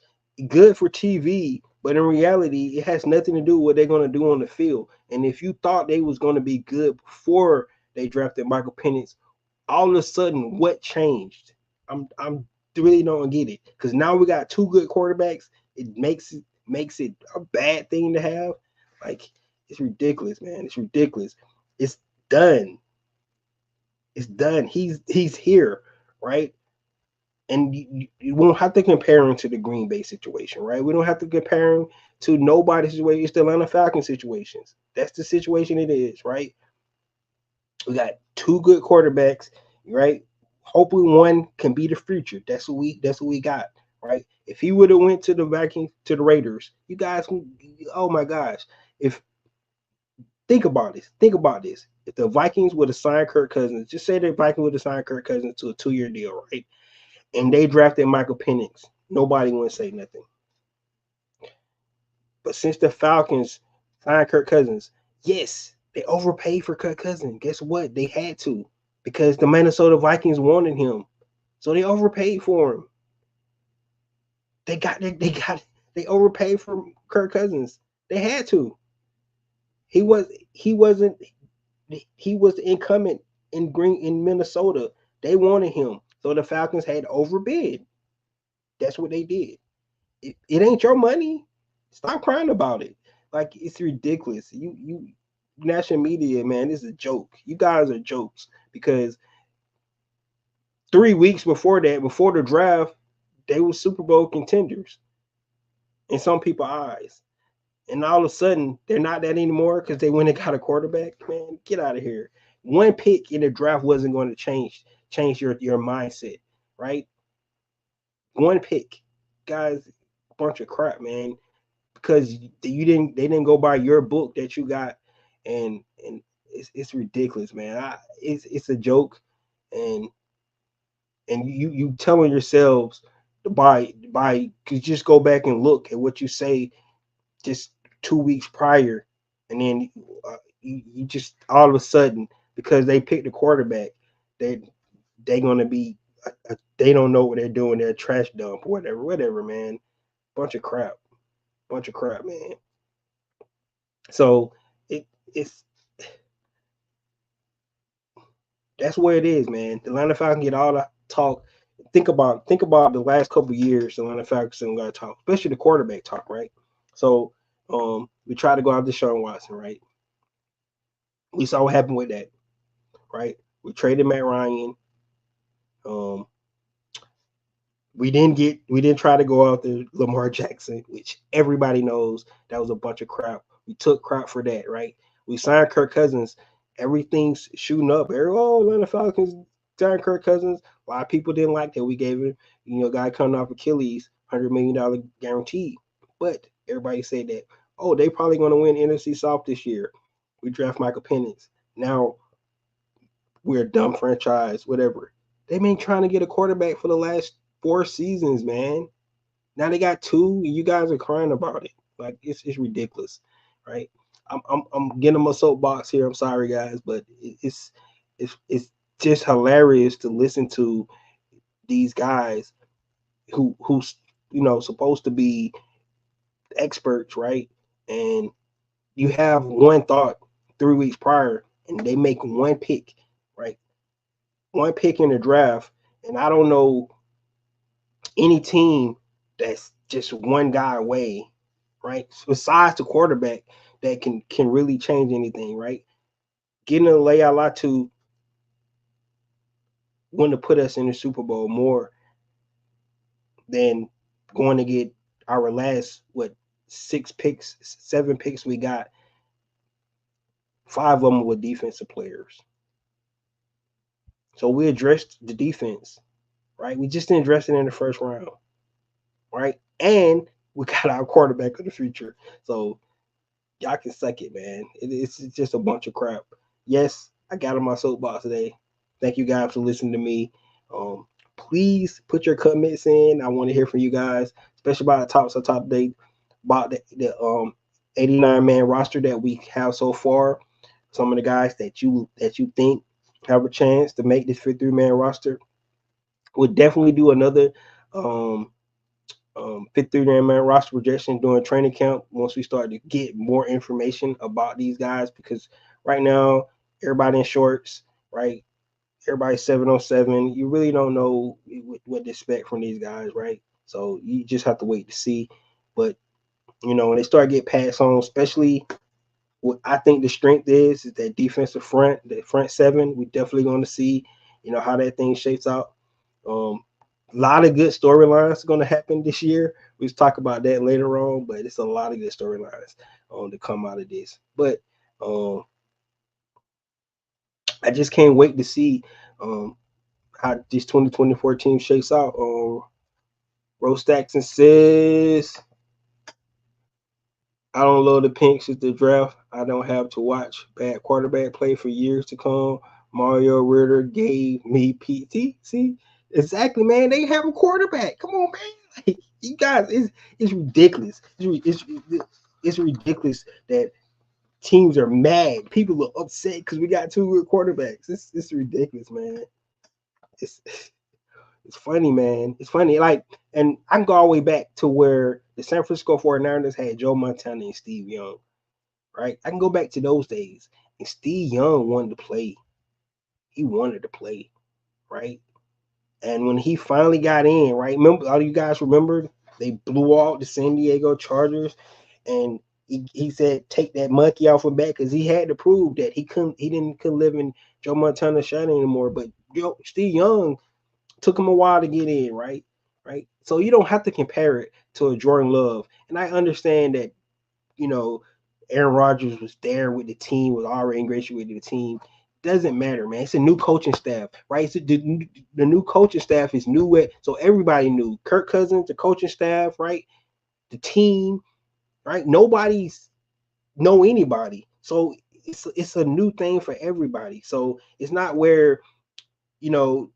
good for TV, but in reality, it has nothing to do with what they're going to do on the field. And if you thought they was going to be good before they drafted Michael Penix, all of a sudden, what changed? I'm really don't get it, because now we got two good quarterbacks. It makes it a bad thing to have. Like, it's ridiculous, man. It's ridiculous. It's done. It's done. He's here, right? And you won't have to compare him to the Green Bay situation, right? We don't have to compare him to nobody's situation. It's the Atlanta Falcons situations. That's the situation it is, right? We got two good quarterbacks, right? Hopefully one can be the future. That's what we got, right? If he would have went to the Vikings, to the Raiders, you guys, oh my gosh, if think about this. Think about this. If the Vikings would have signed Kirk Cousins, just say the Vikings would have signed Kirk Cousins to a 2-year deal, right? And they drafted Michael Penix, nobody would say nothing. But since the Falcons signed Kirk Cousins, yes, they overpaid for Kirk Cousins. Guess what? They had to because the Minnesota Vikings wanted him, so they overpaid for him. They overpaid for Kirk Cousins. They had to. He wasn't he was the incumbent in Minnesota. They wanted him, so the Falcons had to overbid. That's what they did. It ain't your money. Stop crying about it. Like it's ridiculous. You national media, man, this is a joke. You guys are jokes because 3 weeks before that, before the draft, they were Super Bowl contenders in some people's eyes. And all of a sudden, they're not that anymore because they went and got a quarterback. Man, get out of here. One pick in the draft wasn't going to change your mindset, right? One pick, guys, bunch of crap, man. Because they didn't go by your book that you got, and it's ridiculous, man. It's a joke, and you telling yourselves to buy because just go back and look at what you say just 2 weeks prior, and then you just all of a sudden because they picked a quarterback, they gonna be they don't know what they're doing. They're a trash dump, whatever, man. Bunch of crap, man. So it's that's where it is, man. The Atlanta Falcons get all the talk. Think about the last couple of years. The Atlanta Falcons don't got to talk, especially the quarterback talk, right? So we try to go after Deshaun Watson, right? We saw what happened with that, right? We traded Matt Ryan. Um, we didn't try to go after Lamar Jackson, which everybody knows that was a bunch of crap. We took crap for that, right? We signed Kirk Cousins. Everything's shooting up. Atlanta Falcons signed Kirk Cousins. A lot of people didn't like that. We gave him, guy coming off Achilles, $100 million guarantee. But everybody said that, they probably going to win NFC South this year. We draft Michael Penix. Now we're a dumb franchise, whatever. They've been trying to get a quarterback for the last 4 seasons, man. Now they got 2, and you guys are crying about it. Like it's ridiculous, right? I'm getting my soapbox here. I'm sorry, guys, but it's just hilarious to listen to these guys who's supposed to be experts, right? And you have one thought 3 weeks prior, and they make one pick, right? One pick in the draft, and I don't know any team that's just one guy away, right? Besides the quarterback that can really change anything, right? Getting a layout lot to want to put us in the Super Bowl more than going to get our last 7 picks we got. 5 of them were defensive players. So we addressed the defense, right? We just didn't address it in the first round, right? And we got our quarterback of the future. So y'all can suck it, man. It's just a bunch of crap. Yes, I got on my soapbox today. Thank you guys for listening to me. Please put your comments in. I want to hear from you guys, especially about the top date, about the 89-man roster that we have so far. Some of the guys that you think have a chance to make this 53-man roster. We'll definitely do another 53-man roster projection during training camp once we start to get more information about these guys, because right now everybody in shorts, right? Everybody's 7-on-7. You really don't know what to expect from these guys, right? So you just have to wait to see. But when they start getting passed on, especially what I think the strength is that defensive front, the front 7. We definitely going to see, how that thing shapes out. A lot of good storylines are going to happen this year. We'll talk about that later on, but it's a lot of good storylines to come out of this. But I just can't wait to see how this 2024 team shakes out. Rose Stackson says I don't love the pink since the draft. I don't have to watch bad quarterback play for years to come. Mario Ritter gave me PT. See, exactly, man. They have a quarterback. Come on, man. Like, you guys, it's ridiculous. It's ridiculous that teams are mad. People are upset because we got two good quarterbacks. It's ridiculous, man. It's it's funny, man. It's funny. Like, and I can go all the way back to where the San Francisco 49ers had Joe Montana and Steve Young, right? I can go back to those days. And Steve Young wanted to play. He wanted to play, right? And when he finally got in, right? Remember, all you guys remembered they blew out the San Diego Chargers, and he said take that monkey off of back because he had to prove that couldn't live in Joe Montana's shadow anymore. But Steve Young took him a while to get in, right? Right. So you don't have to compare it to a Jordan Love. And I understand that, you know, Aaron Rodgers was there with the team, was already ingratiated with the team. Doesn't matter, man. It's a new coaching staff, right? The new coaching staff is new with, so everybody knew Kirk Cousins, the coaching staff, right? The team, right? Nobody's know anybody, so it's a new thing for everybody. So it's not where, you know,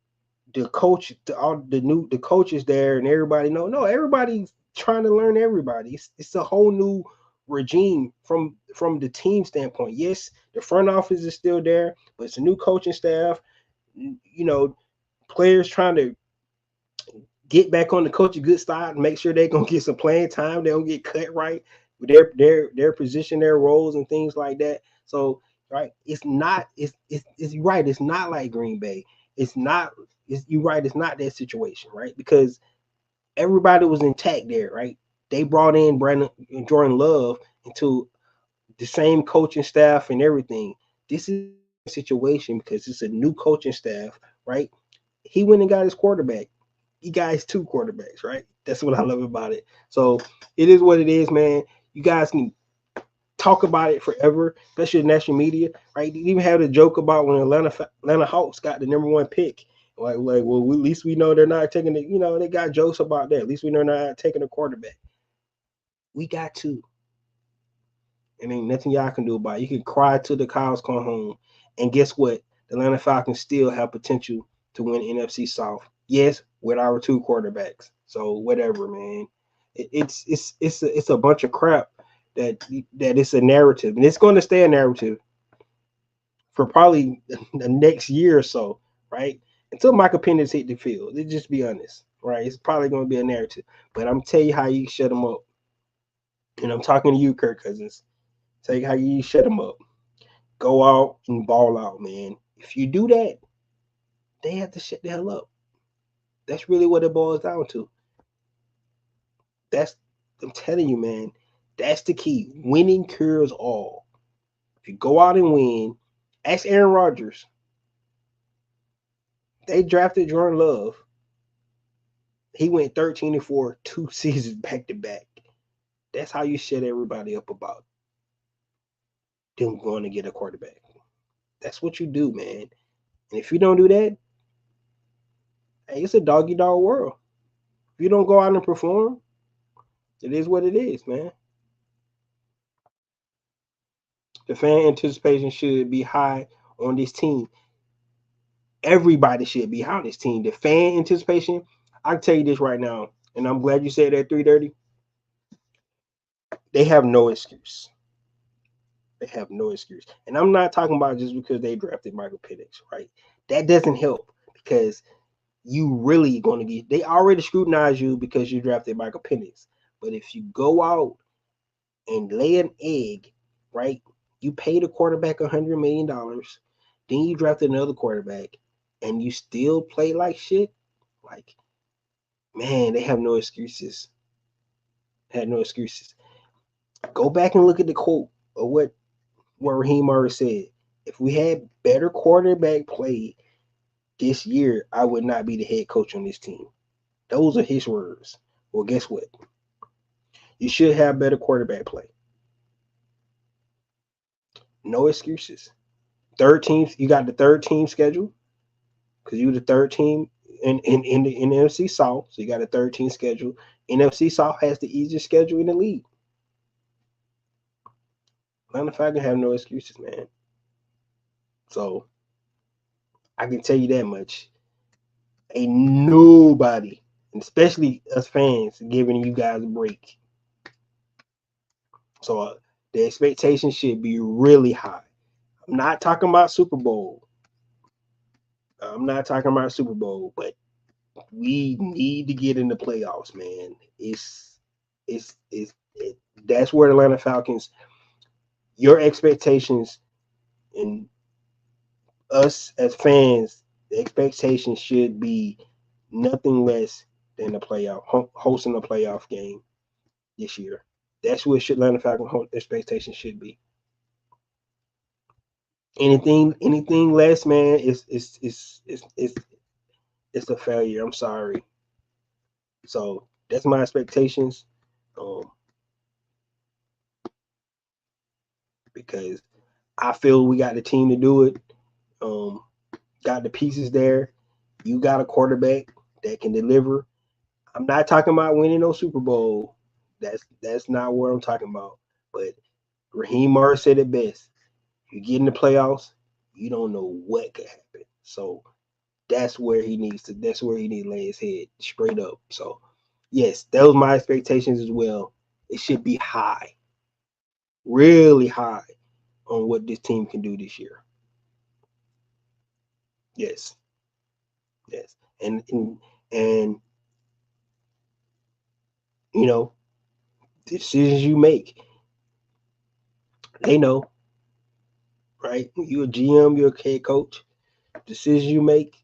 the coach, the coaches there, and everybody know. No, everybody's trying to learn everybody. It's a whole new regime from the team standpoint. Yes, the front office is still there, but it's a new coaching staff. You know, players trying to get back on the coaching good side and make sure they're gonna get some playing time. They don't get cut right with their position, their roles, and things like that. So right, it's not it's right. It's not like Green Bay. It's not. You're right. It's not that situation, right? Because everybody was intact there, right? They brought in Brandon and Jordan Love into the same coaching staff and everything. This is a situation because it's a new coaching staff, right? He went and got his quarterback. He got his two quarterbacks, right? That's what I love about it. So it is what it is, man. You guys can talk about it forever, especially the national media, right? You even had a joke about when Atlanta Hawks got the number one pick. Like, well, at least we know they're not taking it. You know, they got jokes about that. At least we know they're not taking a quarterback. We got two, and ain't nothing y'all can do about it. You can cry till the cows come home, and guess what? The Atlanta Falcons still have potential to win NFC South. Yes, with our two quarterbacks. So whatever, man. It's a bunch of crap that it's a narrative, and it's going to stay a narrative for probably the next year or so, right? Until Michael Penix hit the field. Let's just be honest, right? It's probably going to be a narrative. But I'm tell you how you shut them up. And I'm talking to you, Kirk Cousins. Tell you how you shut them up. Go out and ball out, man. If you do that, they have to shut the hell up. That's really what it boils down to. I'm telling you, man, that's the key. Winning cures all. If you go out and win, ask Aaron Rodgers. They drafted Jordan Love. He went 13-4, 2 seasons back to back. That's how you shut everybody up about them going to get a quarterback. That's what you do, man. And if you don't do that, hey, it's a doggy dog world. If you don't go out and perform, it is what it is, man. The fan anticipation should be high on this team. Everybody should be high on this team. The fan anticipation, I can tell you this right now, and I'm glad you said that 3:30. They have no excuse. They have no excuse. And I'm not talking about just because they drafted Michael Penix, right? That doesn't help because you really going to get, they already scrutinize you because you drafted Michael Penix. But if you go out and lay an egg, right? You pay the quarterback $100 million, then you drafted another quarterback, and you still play like shit. Like, man, they have no excuses. Had no excuses. Go back and look at the quote of what Raheem already said. If we had better quarterback play this year, I would not be the head coach on this team. Those are his words. Well, guess what? You should have better quarterback play. No excuses. Third team, you got the third team schedule because you were the third team in the NFC South. So you got a third team schedule. NFC South has the easiest schedule in the league. Atlanta Falcons have no excuses, man. So I can tell you that much. Ain't nobody, and especially us fans, giving you guys a break. So the expectation should be really high. I'm not talking about Super Bowl. But we need to get in the playoffs, man. It's that's where the Atlanta Falcons, your expectations and us as fans, the expectations should be nothing less than the playoff, hosting a playoff game this year. That's what Atlanta Falcons expectations should be. Anything less, man, it's a failure. I'm sorry. So that's my expectations. Um, because I feel we got the team to do it. Um, got the pieces there. You got a quarterback that can deliver. I'm not talking about winning no Super Bowl. That's not what I'm talking about. But Raheem Morris said it best. You get in the playoffs, you don't know what could happen. So that's where he needs to. That's where he needs to lay his head straight up. So yes, that was my expectations as well. It should be high, really high, on what this team can do this year. Yes, yes, and you know, decisions you make, they know, right? You're a GM, you're a head coach. Decisions you make,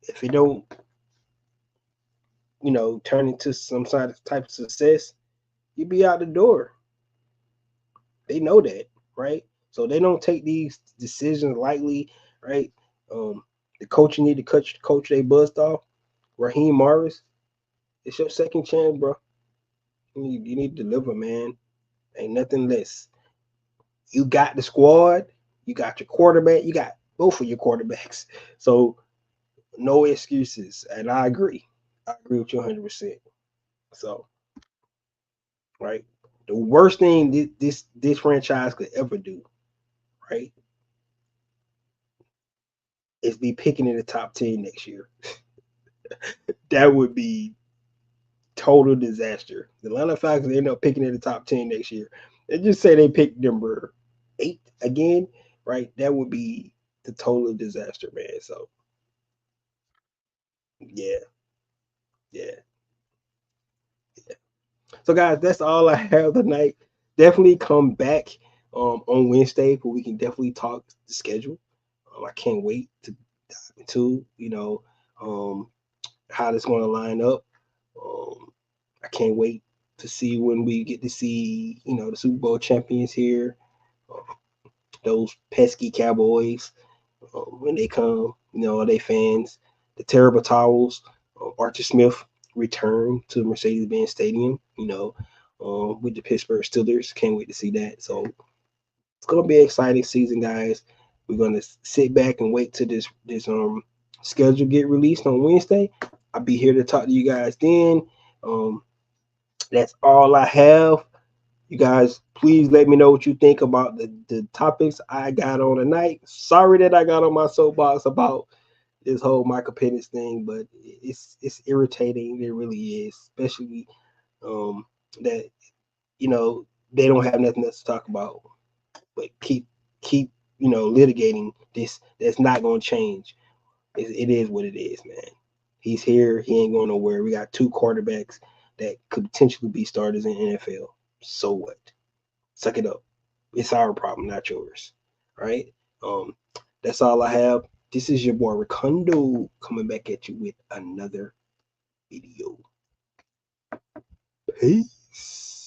if it don't, turn into some sort of type of success, you be out the door. They know that, right? So they don't take these decisions lightly, right? Um, the coach need to coach they buzzed off. Raheem Morris, it's your second chance, bro. You need to deliver, man. Ain't nothing less. You got the squad, you got your quarterback, you got both of your quarterbacks. So no excuses. And I agree. I agree with you 100%. So, right, the worst thing this franchise could ever do, right, is be picking in the top 10 next year. That would be total disaster. The Atlanta Falcons end up picking in the top 10 next year. And just say they pick number 8 again, right? That would be the total disaster, man. So yeah, yeah, yeah. So guys, that's all I have tonight. Definitely come back on Wednesday where we can definitely talk the schedule. I can't wait to dive into how this going to line up. I can't wait to see when we get to see the Super Bowl champions here, those pesky Cowboys when they come. They fans, the terrible towels. Archie Smith returned to Mercedes-Benz Stadium. With the Pittsburgh Steelers. Can't wait to see that. So it's gonna be an exciting season, guys. We're gonna sit back and wait till this schedule get released on Wednesday. I'll be here to talk to you guys then. That's all I have. You guys, please let me know what you think about the topics I got on tonight. Sorry that I got on my soapbox about this whole Michael Penix thing, but it's irritating. It really is, especially that they don't have nothing else to talk about. But keep litigating this. That's not going to change. It is what it is, man. He's here. He ain't going nowhere. We got 2 quarterbacks that could potentially be starters in NFL. So what? Suck it up. It's our problem, not yours. All right. Um, that's all I have. This is your boy Ricondo coming back at you with another video. Peace.